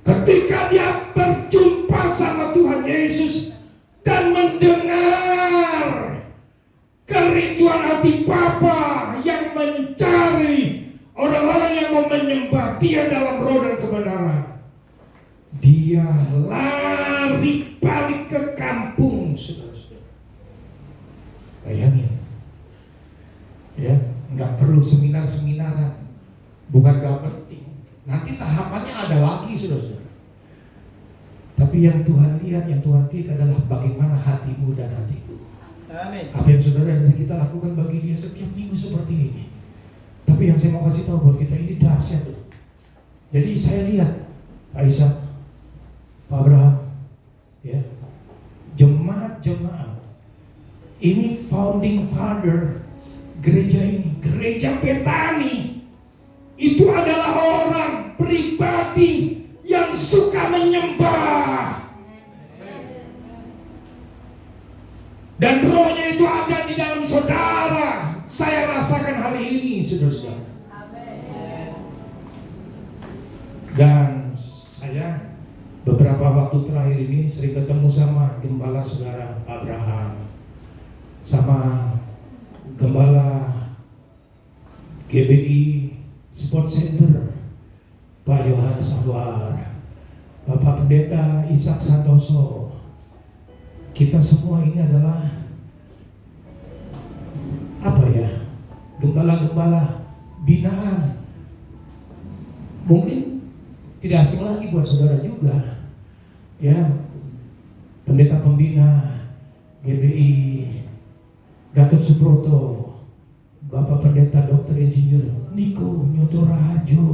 Ketika dia berjumpa sama Tuhan Yesus dan mendengar kerinduan hati Bapa yang mencari orang-orang yang mau menyembah Dia dalam roh dan kebenaran, dia lari balik ke kampung, saudara-saudara. Bayangin, ya, nggak perlu seminar-seminaran, bukan gak penting. Nanti tahapannya ada lagi, saudara-saudara. Tapi yang Tuhan lihat, yang Tuhan lihat adalah bagaimana hatimu dan hatiku. Amin. Apa yang saudara dan kita lakukan bagi Dia setiap minggu seperti ini. Tapi yang saya mau kasih tahu buat kita ini dahsyat loh. Jadi saya lihat Pak Ishak, Pak Abraham, ya, jemaat-jemaat ini founding father gereja ini, gereja Betani, itu adalah orang pribadi yang suka menyembah. Dan rohnya itu ada di dalam saudara. Saya rasakan hari ini, saudara-saudara. Dan ini sering ketemu sama gembala saudara Abraham, sama gembala GBI Sport Center Pak Yohanes Anwar, Bapak Pendeta Ishak Santoso. Kita semua ini adalah apa ya, gembala-gembala binaan. Mungkin tidak asing lagi buat saudara juga, ya, pendeta pembina GBI Gatot Subroto, Bapak Pendeta Dr. Insinyur Niko Nyoto Raharjo.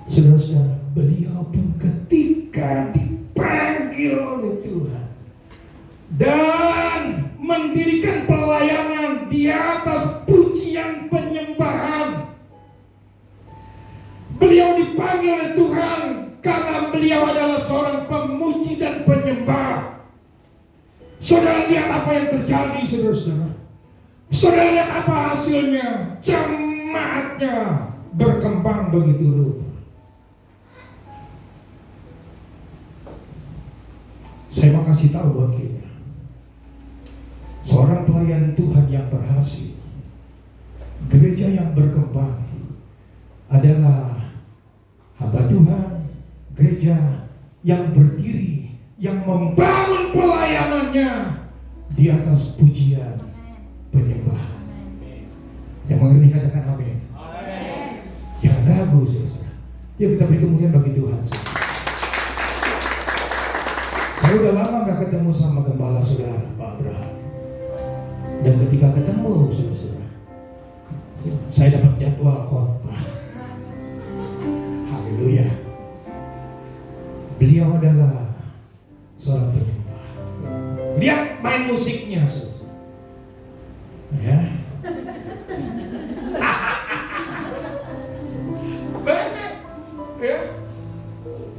Saudara-saudara, beliau pun ketika dipanggil oleh Tuhan dan mendirikan pelayanan di atas pujian penyembahan, beliau dipanggil oleh Tuhan karena beliau adalah seorang pemuji dan penyembah. Saudara lihat apa yang terjadi, saudara-saudara. Saudara lihat apa hasilnya? Jemaatnya berkembang begitu rupa. Saya mau kasih tahu buat kita, seorang pelayan Tuhan yang berhasil, gereja yang berkembang adalah hamba Tuhan, gereja yang berdiri, yang membangun pelayanannya di atas pujian penyembahan. Yang mengerti katakan amin. Jangan ragu, saudara. Yuk kita beri kemuliaan bagi Tuhan. Saya udah lama gak ketemu sama gembala saudara Pak Abraham. Dan ketika ketemu, saudara, saya dapat jadwal khotbah. Haleluya. Beliau adalah seorang penyembah. Lihat main musiknya, saudara. Ya. Banyak. Ya.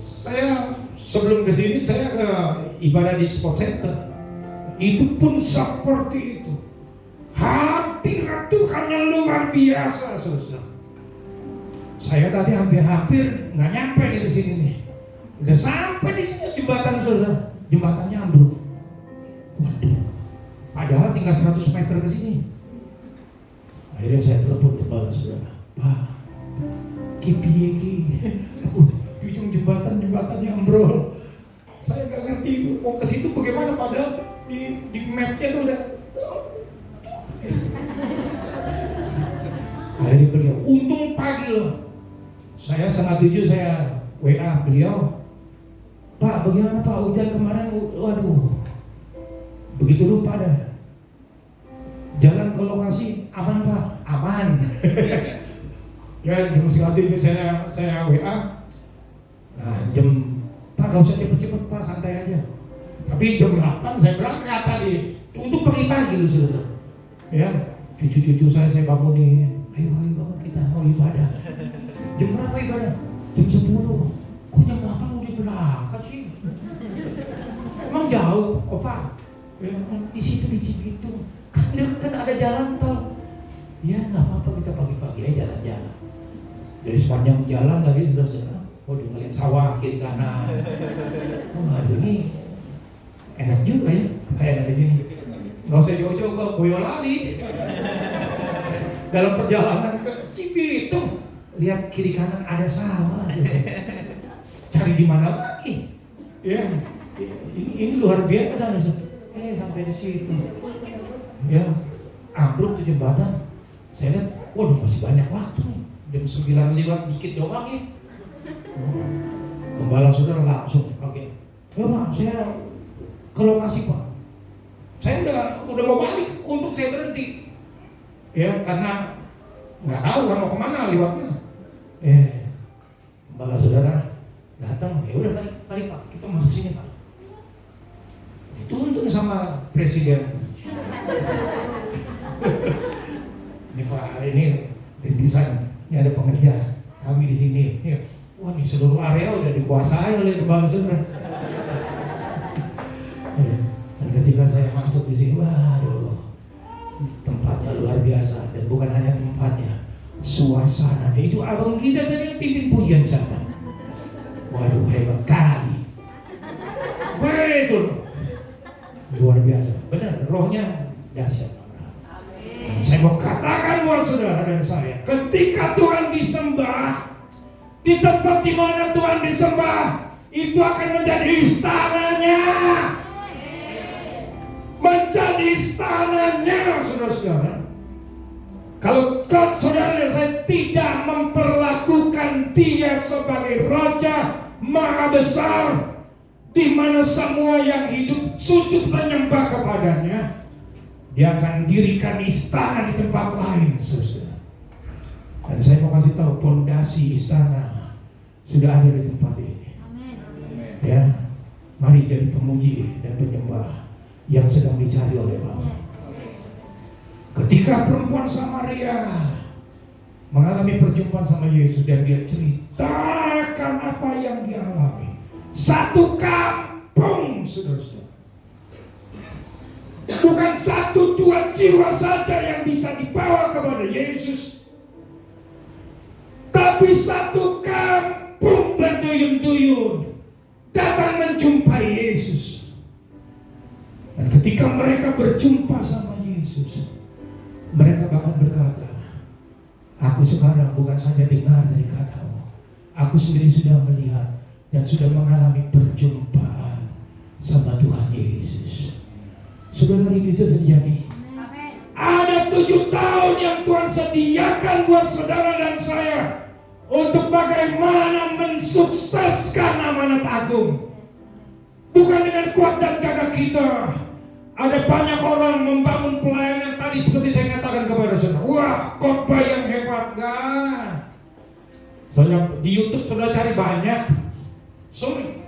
Saya sebelum kesini saya ke ibadah di Sport Center. Itu pun seperti itu. Hadirat Tuhan yang luar biasa, saudara. Saya tadi hampir nggak nyampe nih ke sini nih. Udah sampai di sini jembatan, saudara. Jembatannya ambruk. Waduh. Padahal tinggal 100 meter ke sini. Akhirnya saya telepon kepala saudara. Pak, kipiye ki? Di ujung jembatannya ambrol. Saya nggak ngerti mau ke situ bagaimana, padahal di mapnya tuh udah. Akhirnya beliau, untung pagi loh. Saya 6:30 saya WA beliau. Pak, bagaimana Pak, hujan kemarin? Waduh, begitu lupa dah. Jalan ke lokasi aman Pak? Aman. Ya jam 6:30 saya WA. Nah jam, Pak gak usah cepet-cepet Pak, santai aja. Tapi jam 8 saya berangkat tadi. Untuk pagi-pagi loh saudara. Ya, cucu-cucu saya bangunin. Ayo bangun kita mau ibadah. Jam berapa ibadah? Jam 10. Kok jam 8 udah berangkat sih? Emang jauh, Pak? Ya, di situ di Cibitung. Kan dekat ada jalan tol. Ya nggak apa-apa, kita pagi-pagi aja jalan-jalan. Dari sepanjang jalan tadi saudara, waduh ngeliat sawah kiri kanan. Oh aduh ini enak juga ya, kayak di sini. Nggak usah jauh-jauh ke Boyolali. Dalam perjalanan ke Cibitung, lihat kiri kanan ada sawah. Cari di mana lagi? Ya, ini luar biasa nih. Sampai di situ. Ya, ambruk di jembatan. Saya lihat, waduh masih banyak waktu nih. Jam 9 lewat dikit doang ya. Gembala saudara langsung, oke. Ya Pak, saya ke lokasi Pak. Saya udah mau balik untuk saya berhenti. Ya, karena nggak tahu kan mau kemana lewatnya. Gembala saudara datang, ya udah balik Pak, kita masuk sini Pak. Dituntun sama presiden. Ini Pak, ini rintisan, ini ada pengerja kami di sini. Ya. Wah, ini seluruh area udah dikuasai oleh gembala saudara. Ya. Dan ketika saya masuk di sini, waduh, tempatnya luar biasa. Dan bukan hanya tempatnya, suasananya. Itu abang kita tadi yang pimpin pujian sana. Waduh, hebat kali. itu. Luar biasa. Benar, rohnya dahsyat. Saya mau katakan buat saudara dan saya, ketika Tuhan disembah, di tempat di mana Tuhan disembah, itu akan menjadi istananya. Menjadi istananya, saudara-saudara. Kalau saudara dan saya tidak memperlakukan Dia sebagai Raja Maha Besar, di mana semua yang hidup sujud menyembah kepadanya, Dia akan dirikan istana di tempat lain, saudara. Dan saya mau kasih tahu, pondasi istana sudah ada di tempat ini. Ya, mari jadi pemuji dan penyembah yang sedang dicari oleh Bapa. Ketika perempuan Samaria mengalami perjumpaan sama Yesus dan dia ceritakan apa yang dia alami, satu kampung, saudara-saudara. Bukan 1-2 jiwa saja yang bisa dibawa kepada Yesus, tapi satu kampung berduyun-duyun datang menjumpai Yesus. Dan ketika mereka berjumpa sama Yesus, mereka bahkan berkata, aku sekarang bukan saja dengar dari kata-Mu, aku sendiri sudah melihat dan sudah mengalami perjumpaan sama Tuhan Yesus. Saudara, itu terjadi. Ada 7 tahun yang Tuhan sediakan buat saudara dan saya untuk bagaimana mensukseskan amanat agung. Bukan dengan kuat dan gagah kita. Ada banyak orang membangun pelayanan tadi seperti saya katakan kepada saudara. Wah, khotbah yang hebat. Enggak. Saudara, di YouTube saudara cari banyak. Sorry.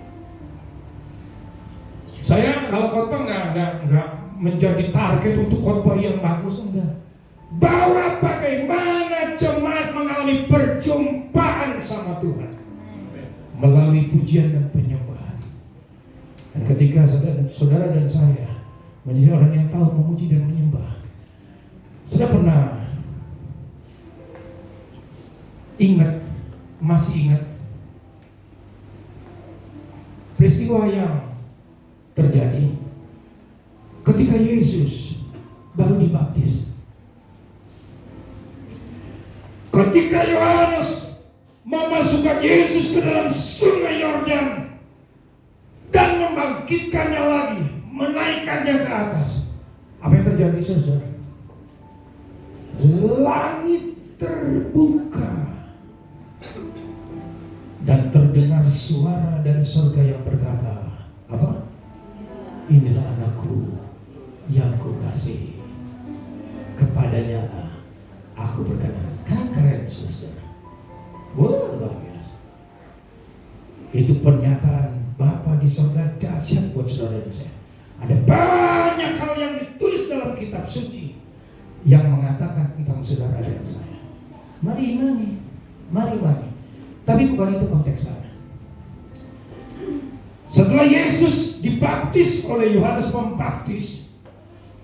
Saya kalau khotbah enggak menjadi target untuk khotbah yang bagus, enggak. Bahwa bagaimana jemaat mengalami perjumpaan sama Tuhan melalui pujian dan penyembahan. Dan ketika saudara dan saya menjadi orang yang tahu memuji dan menyembah, saudara pernah masih ingat peristiwa yang terjadi ketika Yesus baru dibaptis. Ketika Yohanes memasukkan Yesus ke dalam sungai Yordan dan membangkitkannya lagi, menaikkannya ke atas, apa yang terjadi, saudara? Langit terbuka dan terdengar suara dari surga yang berkata, apa? Inilah anakku yang kukasihi, kepadanya aku berkenan. Kan keren, saudara. Wah, luar biasa. Itu pernyataan Bapa di surga dahsyat buat saudara dan saya. Ada banyak hal yang ditulis dalam kitab suci yang mengatakan tentang saudara dan saya. Mari imani, mari. Tapi bukan itu konteks saya. Setelah Yesus dibaptis oleh Yohanes Pembaptis,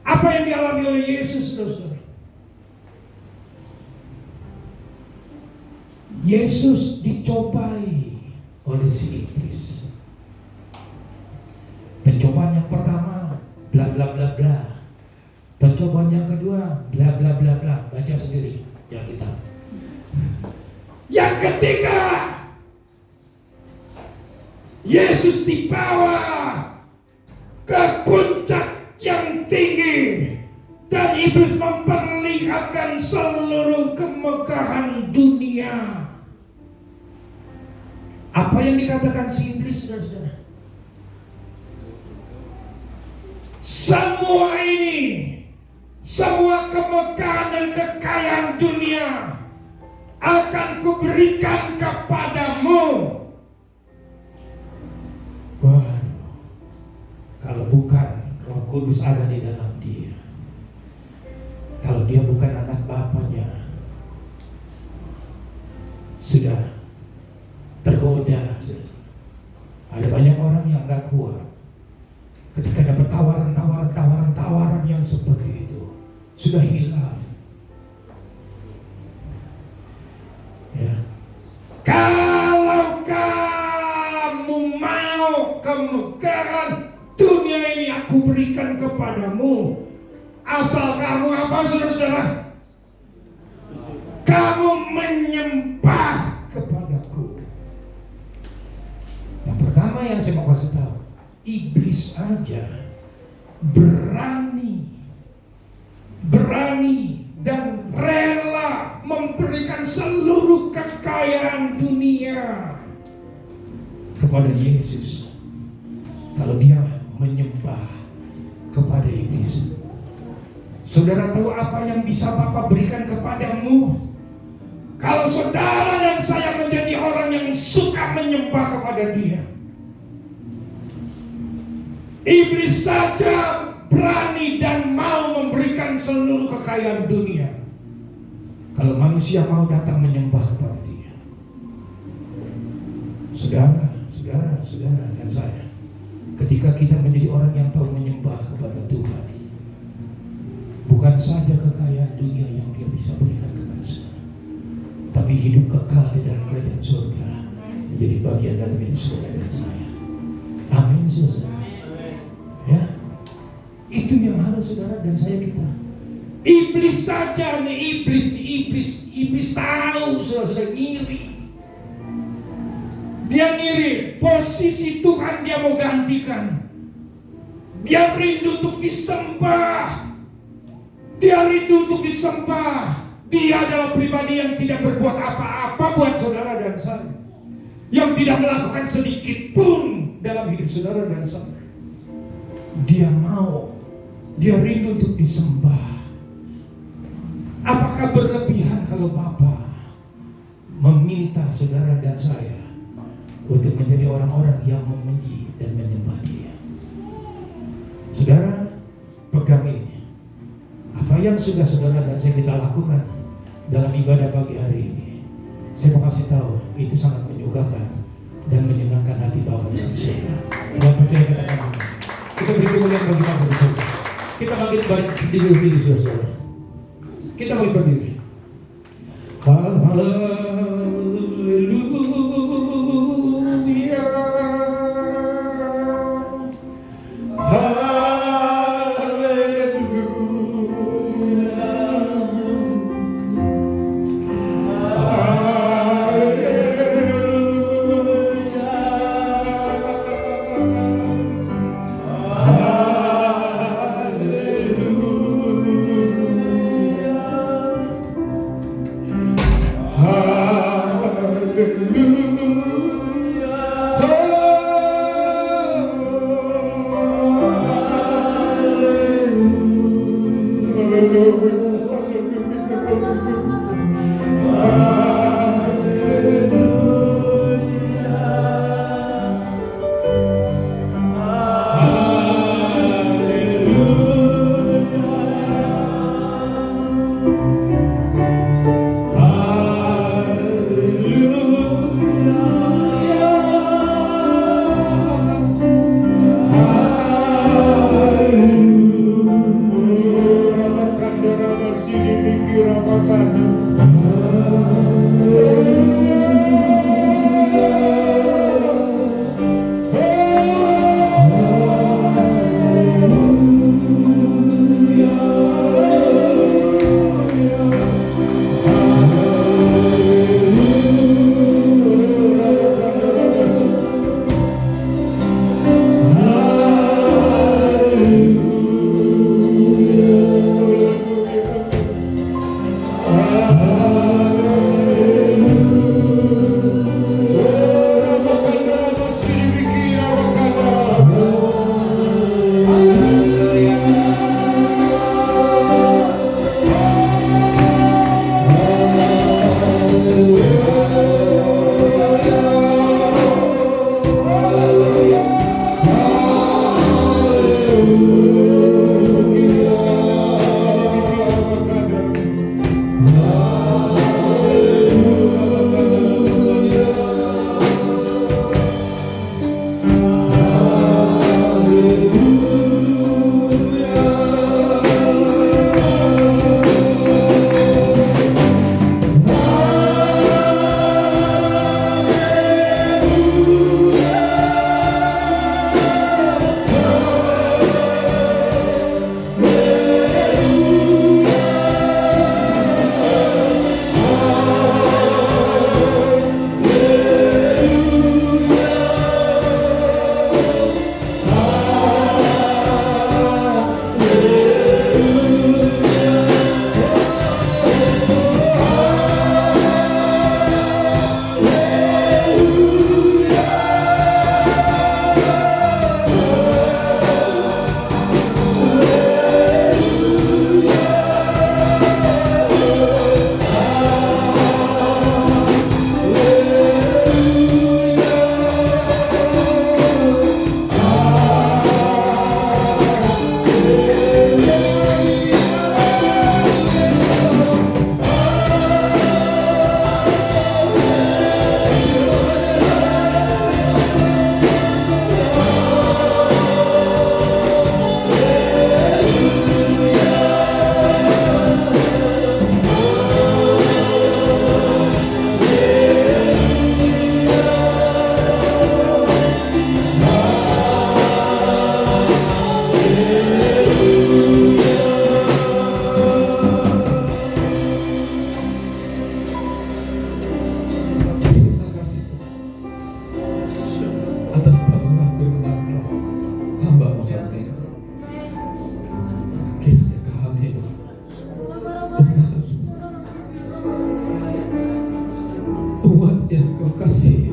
apa yang dialami oleh Yesus, saudara? Yesus dicobai oleh si iblis. Pencobaan yang pertama, bla bla bla bla. Pencobaan yang kedua, bla bla bla bla. Baca sendiri ya kita. Yang ketiga, Yesus dibawa ke puncak yang tinggi dan iblis memperlihatkan seluruh kemegahan dunia. Apa yang dikatakan si iblis, saudara-saudara? Semua ini, semua kemegahan dan kekayaan dunia akan kuberikan kepadamu. Waduh, kalau bukan Roh Kudus ada di dalam dia, kalau dia bukan anak Bapaknya, sudah tergoda. Ada banyak orang yang gak kuat ketika dapat tawaran yang seperti itu, sudah hilaf. Ya. Kalau kamu mau kemegahan dunia aku berikan kepadamu, asal kamu apa, saudara-saudara? Kamu menyembah kepadaku. Yang pertama yang saya mau kasih tahu, iblis aja berani dan rela memberikan seluruh kekayaan dunia kepada Yesus kalau dia menyembah kepada iblis. Saudara tahu apa yang bisa Bapa berikan kepadamu kalau saudara dan saya menjadi orang yang suka menyembah kepada dia? Iblis saja berani dan mau memberikan seluruh kekayaan dunia kalau manusia mau datang menyembah kepada dia. Saudara dan saya, ketika kita menjadi orang yang tahu menyembah kepada Tuhan, bukan saja kekayaan dunia yang dia bisa berikan kepada saudara, tapi hidup kekal di dalam kerajaan surga menjadi bagian dalam hidup saudara dan saya. Amin, saudara. Ya, itu yang harus saudara dan saya kita. Iblis saja nih, iblis tahu saudara ngiri. Dia ngiri posisi Tuhan, dia mau gantikan. Dia rindu untuk disembah. Dia adalah pribadi yang tidak berbuat apa-apa buat saudara dan saya, yang tidak melakukan sedikit pun dalam hidup saudara dan saya. Dia rindu untuk disembah. Apakah berlebihan kalau Bapa meminta saudara dan saya untuk menjadi orang-orang yang memuji dan menyembah Dia? Saudara, pegang ini. Apa yang sudah saudara dan saya kita lakukan dalam ibadah pagi hari ini, saya mau kasih tahu, itu sangat menyukakan dan menyenangkan hati Bapa dalam surga. Dan percaya katakan amin. Kita beri kemuliaan bagi Bapa di surga. Kita bangkit balik sendiri saudara. Kita bangkit berdiri. sampai. Kiranya kami umat yang kau kasih,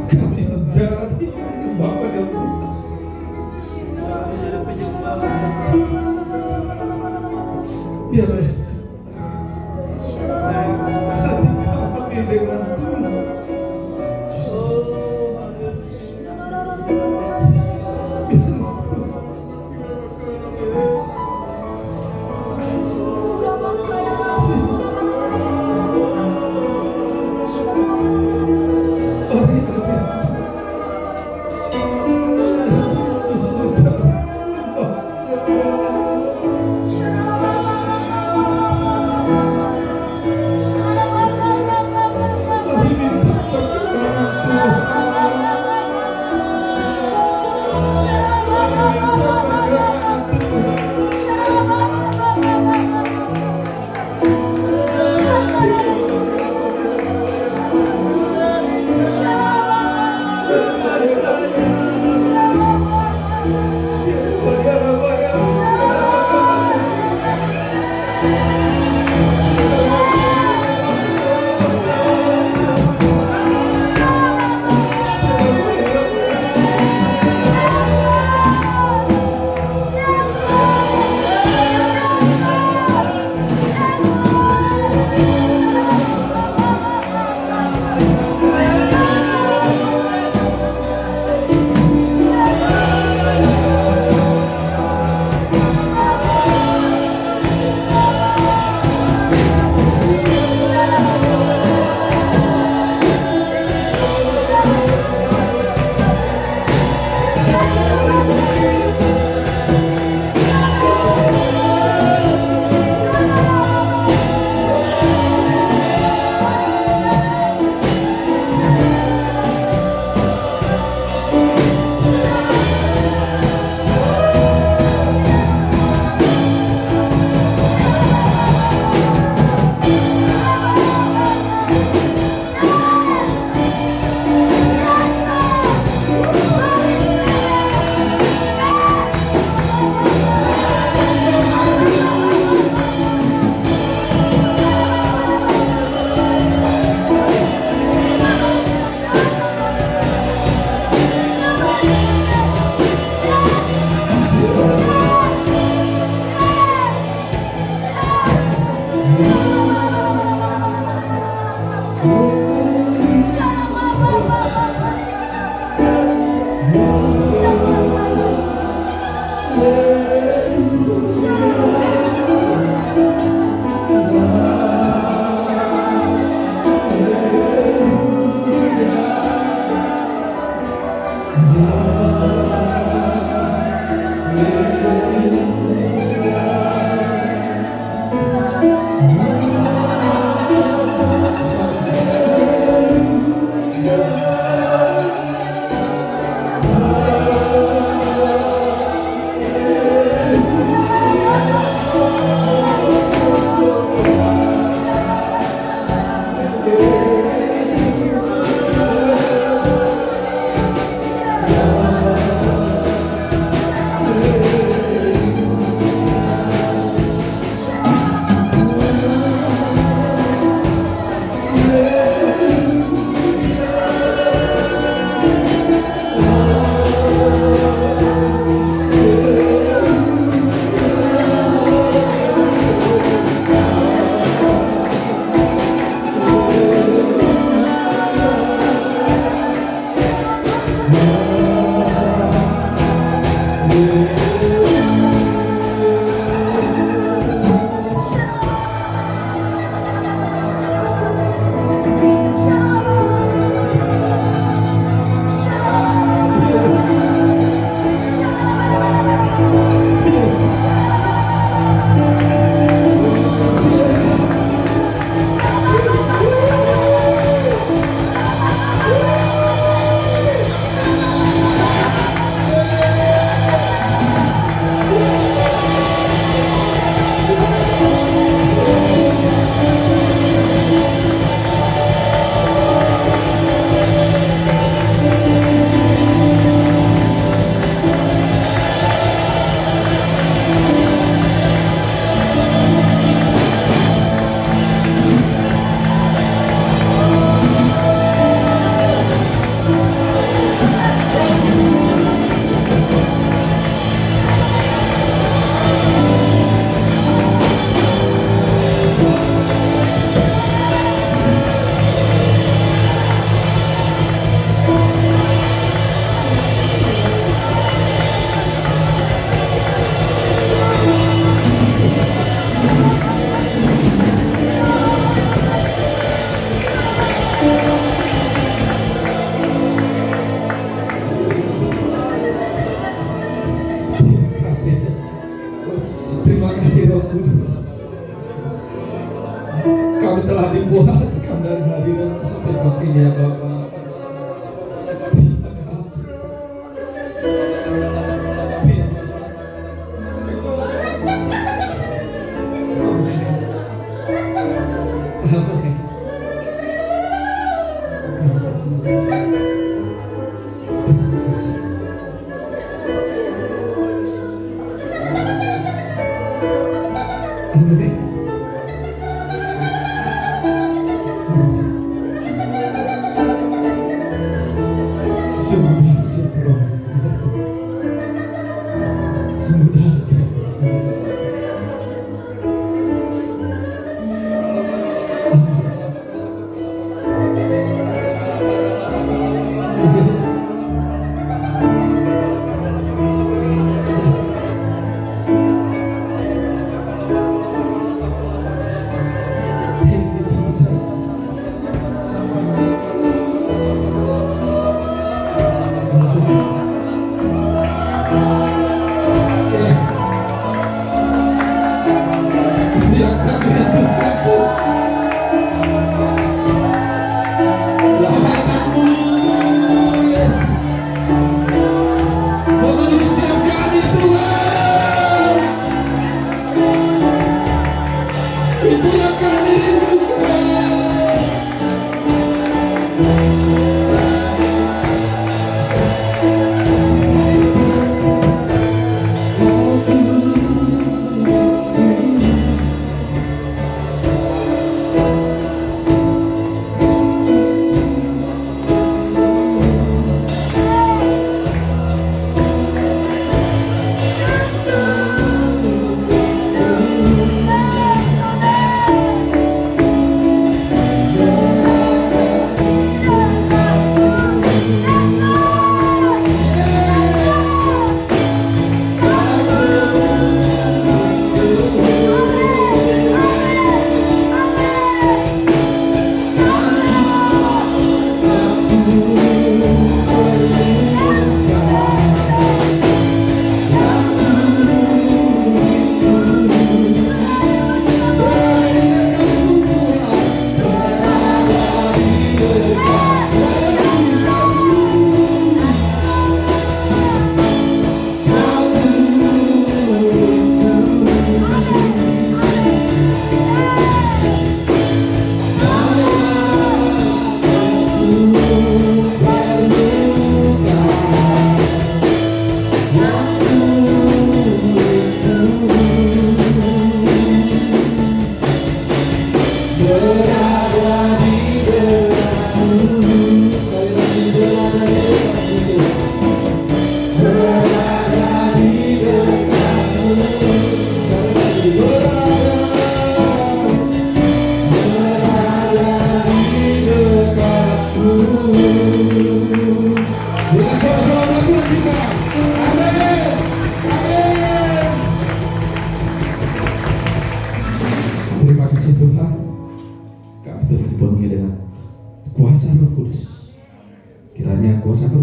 kami menjadi Bapa dan biarlah hati kami dengan tulus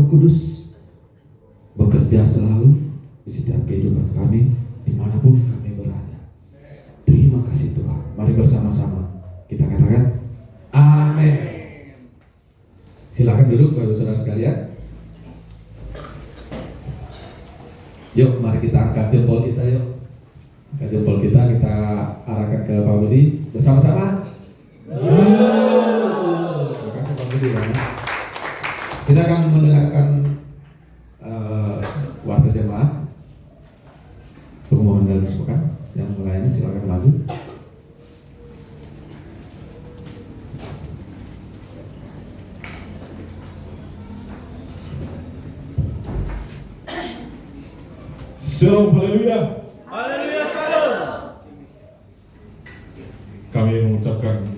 Roh Kudus bekerja selalu di setiap kehidupan kami, dimanapun kami berada. Terima kasih Tuhan. Mari bersama-sama kita katakan amin. Silakan duduk Bapak Saudara sekalian. Yuk, mari kita angkat jempol kita yuk. Angkat jempol kita arahkan ke Pak Budi bersama-sama. Terima kasih Pak Budi. Kita akan mendengarkan warta jemaat pengumuman dalam sepekan yang melayani. Silakan maju. Shalom, haleluya. Haleluya, shalom. Kami mengucapkan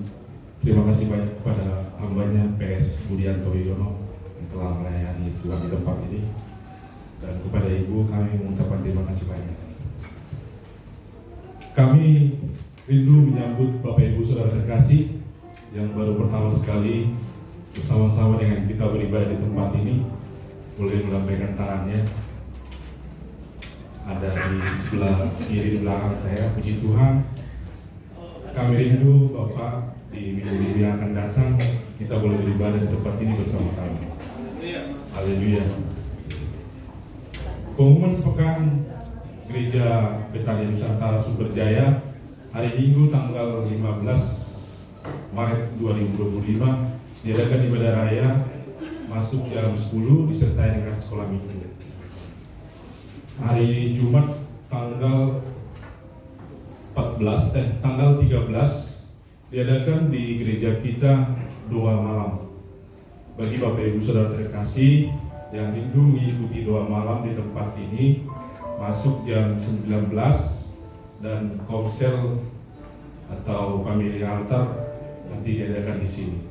terima kasih banyak kepada hambanya PS Budianto Yono yang telah melayani Tuhan di tempat ini, dan kepada Ibu kami mengucapkan terima kasih banyak. Kami rindu menyambut Bapak Ibu Saudara terkasih yang baru pertama sekali bersama-sama dengan kita beribadah di tempat ini. Boleh melambaikan tangannya. Ada di sebelah kiri di belakang saya. Puji Tuhan, kami rindu Bapak di minggu-minggu yang akan datang kita boleh beribadah di tempat ini bersama-sama. Haleluya. Pengumuman sepekan Gereja Betania Nusantara Sumberjaya hari Minggu tanggal 15 Maret 2025 diadakan ibadah raya masuk jam 10 disertai dengan sekolah minggu. Hari Jumat tanggal 13 diadakan di gereja kita doa malam. Bagi Bapak Ibu Saudara terkasih yang rindu mengikuti doa malam di tempat ini, masuk jam 19 dan komsel atau family altar nanti diadakan di sini.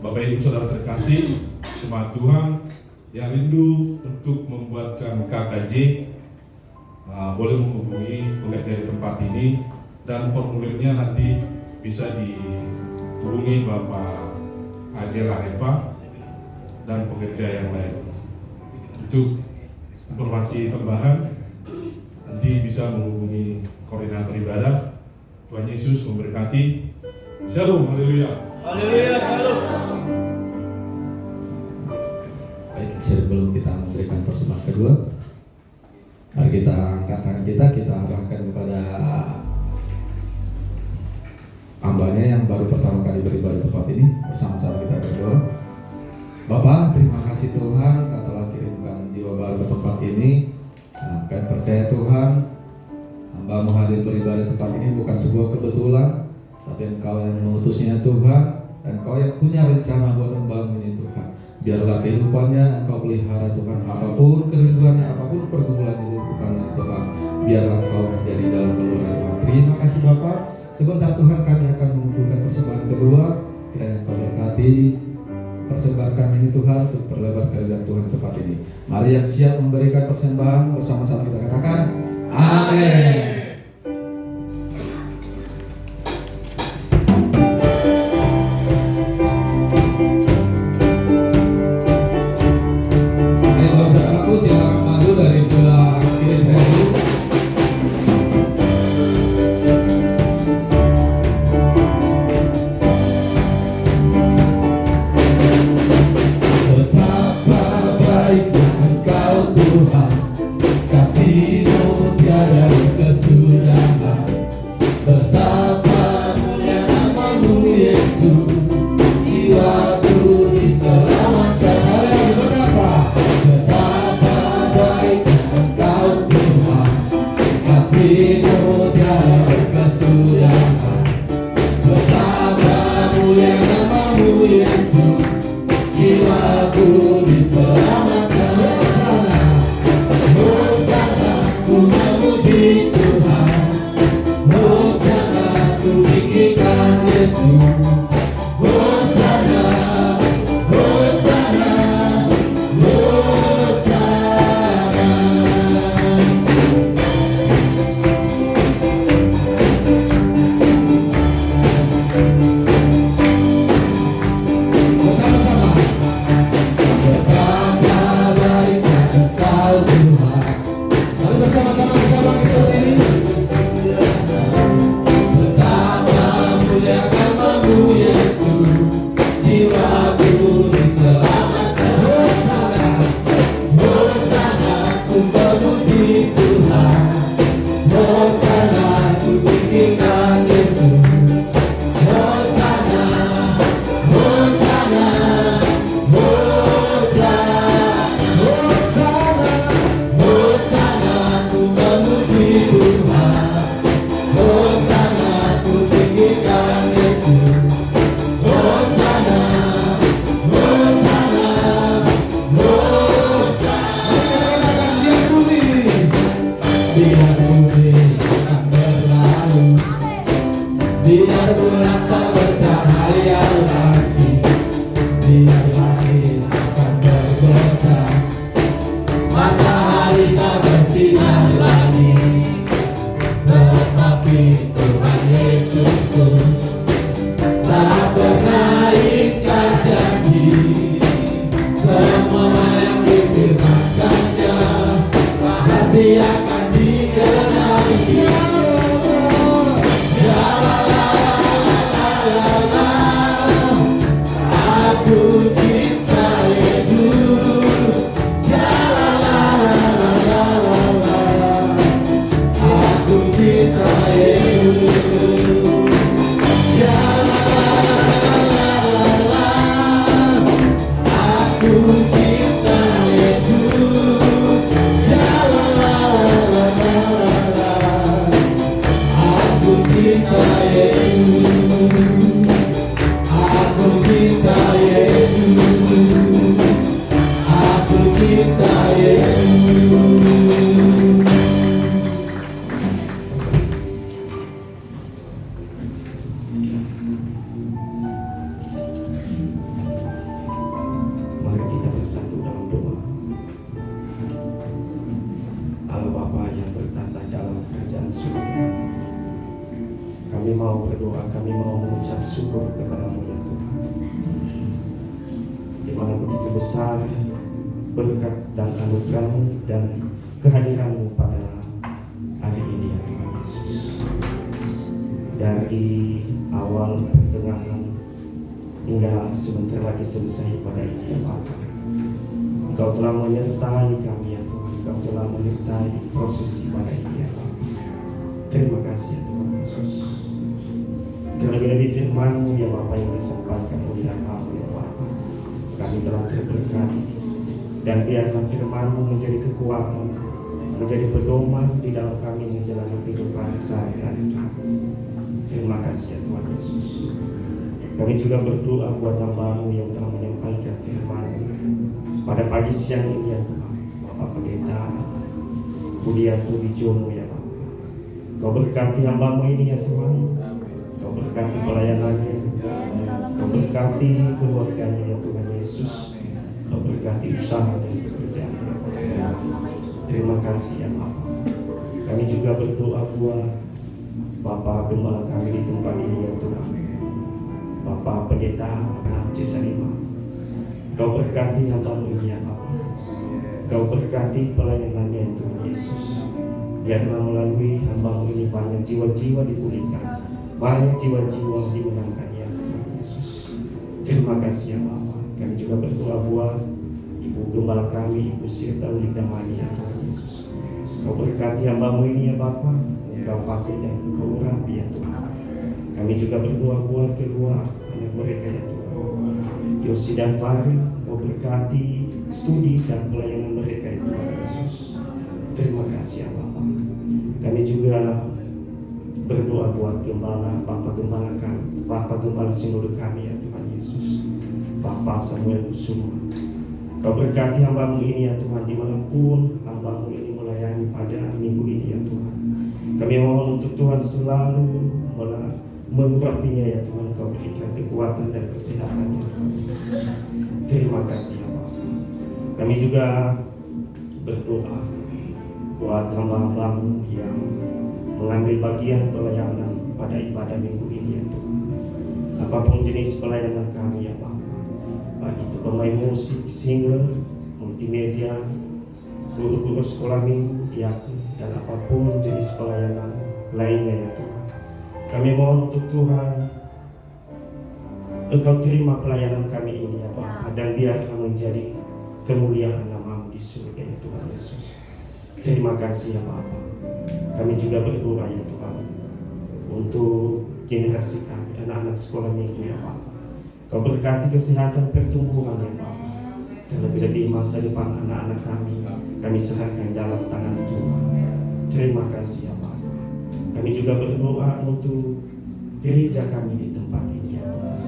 Bapak Ibu Saudara terkasih, jemaat Tuhan yang rindu untuk membuatkan KKJ boleh menghubungi pengajar di tempat ini, dan formulirnya nanti bisa dihubungi Bapak Ajel Arepa dan pekerja yang lain. Untuk informasi tambahan nanti bisa menghubungi koordinator ibadah. Tuhan Yesus memberkati. Shalom, haleluya. Haleluya, shalom. Sebelum kita memberikan persembahan kedua, mari kita angkat tangan kita arahkan kepada hambanya yang baru pertama kali beribadah di tempat ini. Bersama-sama kita berdoa. Bapak, terima kasih Tuhan, Kau telah kirimkan jiwa baru ke tempat ini. Kami percaya Tuhan, hamba-Mu hadir beribadah di tempat ini bukan sebuah kebetulan, tapi Engkau yang mengutusnya Tuhan, dan Engkau yang punya rencana buat hamba-Mu ini Tuhan. Biarlah kehidupannya Engkau pelihara Tuhan, apapun kerinduannya, apapun pergumulan hidupannya Tuhan, biarlah Engkau menjadi jalan keluar Tuhan. Terima kasih Bapak. Sebentar Tuhan kami akan mengumpulkan persembahan kedua. Kiranya Engkau berkati persembahan kami ini Tuhan, untuk perlebar kerajaan Tuhan di tempat ini. Mari yang siap memberikan persembahan bersama-sama kita katakan amin. Silakan maju dari sebelah kiri saya dulu. Betapa baiknya Engkau Tuhan, kasih-Mu tiada kesudahan. Betapa mulia nama-Mu Yesus, jiwaku diselamatkan. Betapa yang tak bercahaya lagi, biar langit akan bergoncang, matahari tak bersinar lagi, tetapi Tuhan Yesusku tak pernah ingkar janji. Semua yang difirmankannya pasti akan digenapi. Aku cinta Yesus. Aku cinta Yesus. Aku cinta Yesus. Aku cinta Yesus. Aku cinta Yesus. Aku cinta Yesus. Mari kita bersatu dalam doa. Allah Bapa yang bertata dalam kerajaan surga, kami mau berdoa, kami mau mengucap syukur kepada-Mu ya Tuhan, di mana begitu besar berkat dan anugerah-Mu dan kehadiran-Mu pada hari ini ya Tuhan Yesus. Dari awal, pertengahan, hingga sebentar lagi selesai pada ini ya Bapa, Engkau telah menyertai kami ya Tuhan, Engkau telah menyertai prosesi pada ini ya Bapa. Terima kasih ya Tuhan Yesus. Terlebih-lebih firman-Mu ya Bapa yang disampaikan oleh hamba-Mu ya Bapa, kami telah terberkati, dan biarlah firman-Mu menjadi kekuatan, menjadi pedoman di dalam kami menjalani kehidupan sehari-hari kami. Terima kasih ya Tuhan Yesus. Kami juga berdoa buat hamba-Mu yang telah menyampaikan firman-Mu pada pagi siang ini ya Tuhan, Bapak Pendeta Budianto Wijono ya Bapak. Kau berkati hamba-Mu ini ya Tuhan, Kau berkati pelayanannya, Kau berkati keluarganya ya Tuhan Yesus, Kau berkati usaha dan pekerjaan ya Bapak. Terima kasih ya Bapak. Kami juga berdoa buat Bapak Gembala kami di tempat ini ya Tuhan, Bapak Pendeta Abraham Cesalima. Kau berkati hamba-Mu ini ya Bapak, Kau berkati pelayanannya ya Tuhan Yesus. Biarlah melalui hamba-Mu ini banyak jiwa-jiwa dipulihkan, banyak jiwa-jiwa dimenangkan ya Tuhan Yesus. Terima kasih ya Bapak. Kami juga berdoa buat Ibu Gembala kami, Ibu Sirta Ulidamani ya Tuhan Yesus. Kau berkati hamba-Mu ini ya Bapak, Engkau pakai dan Engkau urapi ya Tuhan. Kami juga berdoa buat kedua anak mereka ya Tuhan, Yosi dan Farid. Kau berkati studi dan pelayanan mereka ya Tuhan Yesus. Terima kasih ya Bapak. Kami juga berdoa buat Gembala, Bapak Gembala kami, Bapak Gembala Sinode kami ya Tuhan Yesus, Bapak Samuel Kusuma. Kau berkati hamba-Mu ini ya Tuhan, dimanapun hamba-Mu ini melayani pada minggu ini ya Tuhan. Kami mohon untuk Tuhan selalu mengurapinya ya Tuhan. Kau berikan kekuatan dan kesehatan ya Tuhan Yesus. Terima kasih ya Bapak. Kami juga berdoa buat hamba-hamba-Mu yang mengambil bagian pelayanan pada ibadah minggu ini ya Tuhan. Apapun jenis pelayanan kami ya Bapak, baik itu pemain musik, singer, multimedia, guru-guru sekolah minggu, diakon, dan apapun jenis pelayanan lainnya ya Tuhan. Kami mohon untuk Tuhan, Engkau terima pelayanan kami ini ya Bapak, dan biarlah menjadi kemuliaan nama-Mu di surga ya Tuhan Yesus. Terima kasih ya Bapak. Kami juga berdoa ya Tuhan untuk generasi kami dan anak sekolah minggu ya Bapak. Kau berkati kesehatan pertumbuhan ya Bapak. Terlebih-lebih masa depan anak-anak kami serahkan dalam tangan Tuhan. Terima kasih ya Bapak. Kami juga berdoa untuk gereja kami di tempat ini ya Tuhan.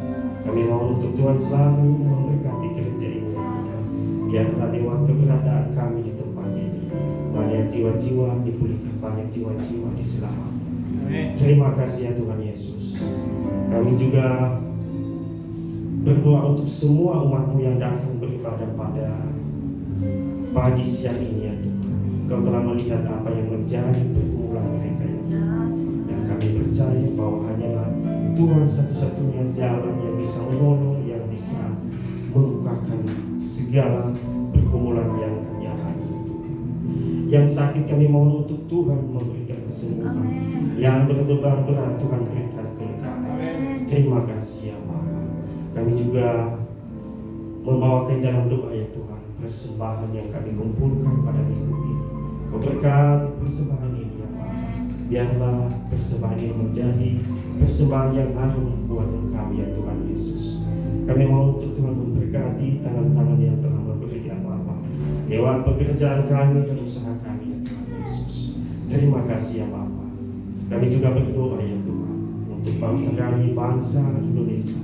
Kami mohon untuk Tuhan selalu memberkati gereja ini ya Tuhan. Biarlah lewat keberadaan kami di tempat ini banyak jiwa-jiwa dipulihkan, banyak jiwa-jiwa diselamatkan. Terima kasih ya Tuhan Yesus. Kami juga berdoa untuk semua umat-Mu yang datang beribadah pada pagi siang ini ya Tuhan. Engkau telah melihat apa yang menjadi pergumulan mereka ya Tuhan. Dan kami percaya bahwa hanyalah Tuhan satu-satunya jalan yang bisa menolong, yang bisa membukakan segala pergumulan yang kami alami ya Tuhan. Yang sakit kami mohon untuk Tuhan memberikan kesembuhan. Yang berbeban berat Tuhan berikan kelegaan. Terima kasih ya Bapa. Kami juga membawakan dalam doa ya Tuhan persembahan yang kami kumpulkan pada minggu ini. Kau berkati persembahan ini ya Bapa. Biarlah persembahan ini menjadi persembahan yang harum buat Engkau ya Tuhan Yesus. Kami mohon untuk Tuhan memberkati tangan-tangan yang telah memberi ya Bapa lewat pekerjaan kami dan usaha kami ya Tuhan Yesus. Terima kasih ya Bapa. Kami juga berdoa ya Tuhan untuk bangsa kami, bangsa Indonesia.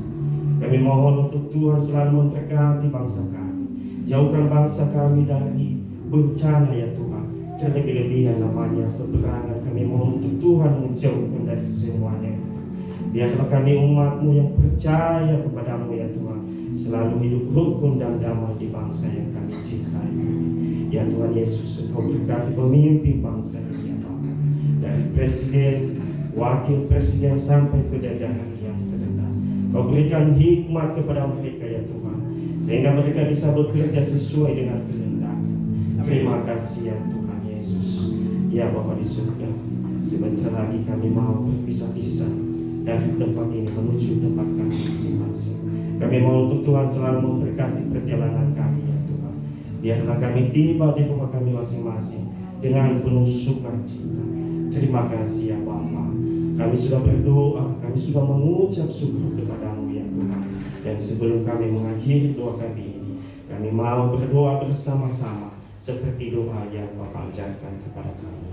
Kami mohon untuk Tuhan selalu memberkati bangsa kami. Jauhkan bangsa kami dari bencana ya Tuhan. Terlebih-lebih yang namanya peperangan. Kami mohon untuk Tuhan menjauhkan dari semuanya. Biarlah kami umat-Mu yang percaya kepada-Mu ya Tuhan selalu hidup rukun dan damai di bangsa yang kami cintai. Ya Tuhan Yesus, Engkau berkati pemimpin bangsa ini ya Bapa. Dari presiden, wakil presiden sampai ke jajaran yang terendah. Kau berikan hikmat kepada mereka ya Tuhan, sehingga mereka bisa bekerja sesuai dengan kehendak. Terima kasih ya Tuhan Yesus. Ya Bapa di surga, sebentar lagi kami mau berpisah-pisah dari tempat ini menuju tempat kami masing-masing. Kami mau untuk Tuhan selalu memberkati perjalanan kami ya Tuhan. Biarlah kami tiba di rumah kami masing-masing dengan penuh sukacita. Terima kasih ya Bapa. Kami sudah berdoa, kami sudah mengucap syukur kepada-Mu ya Tuhan. Dan sebelum kami mengakhiri doa kami ini, kami mau berdoa bersama-sama seperti doa yang Bapa ajarkan kepada kami.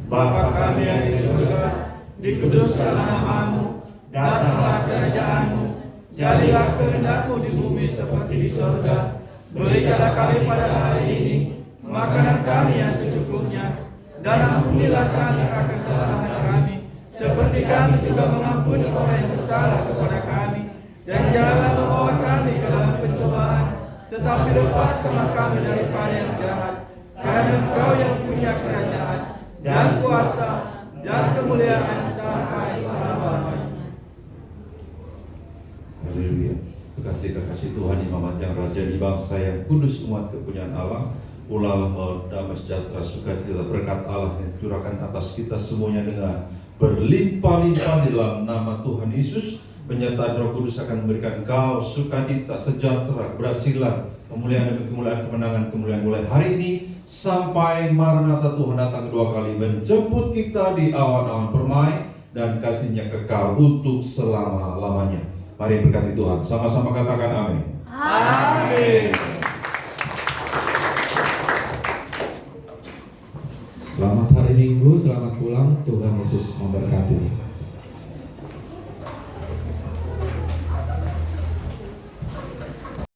Bapa kami yang di surga, dikuduskan nama-Mu, datanglah kerajaan-Mu, jadilah kehendak-Mu di bumi seperti di surga. Berikanlah kami pada hari ini makanan kami yang secukupnya, dan ampunilah kami akan kesalahan kami, seperti kami juga mengampuni orang yang bersalah kepada kami. Dan janganlah membawa kami ke dalam pencobaan, tetapi lepaskanlah kami daripada yang jahat. Karena Engkau yang punya kerajaan, dan kuasa, dan kemuliaan sampai selama-lamanya. Haleluya. Kekasih Tuhan, imamat yang raja di bangsa yang kudus, umat kepunyaan Allah, ulalah damai sejahtera sukacita berkat Allah yang curahkan atas kita semuanya dengan berlimpah-limpah di dalam nama Tuhan Yesus. Penyertaan Roh Kudus akan memberikan kau sukacita, sejahtera, keberhasilan, kemuliaan demi kemuliaan, kemenangan mulai hari ini sampai Maranatha Tuhan datang kedua kali menjemput kita di awan-awan permai dan kasih-Nya kekal untuk selama-lamanya. Mari berkati Tuhan, sama-sama katakan amin. Amin. Selamat hari Minggu, selamat pulang. Tuhan Yesus memberkati.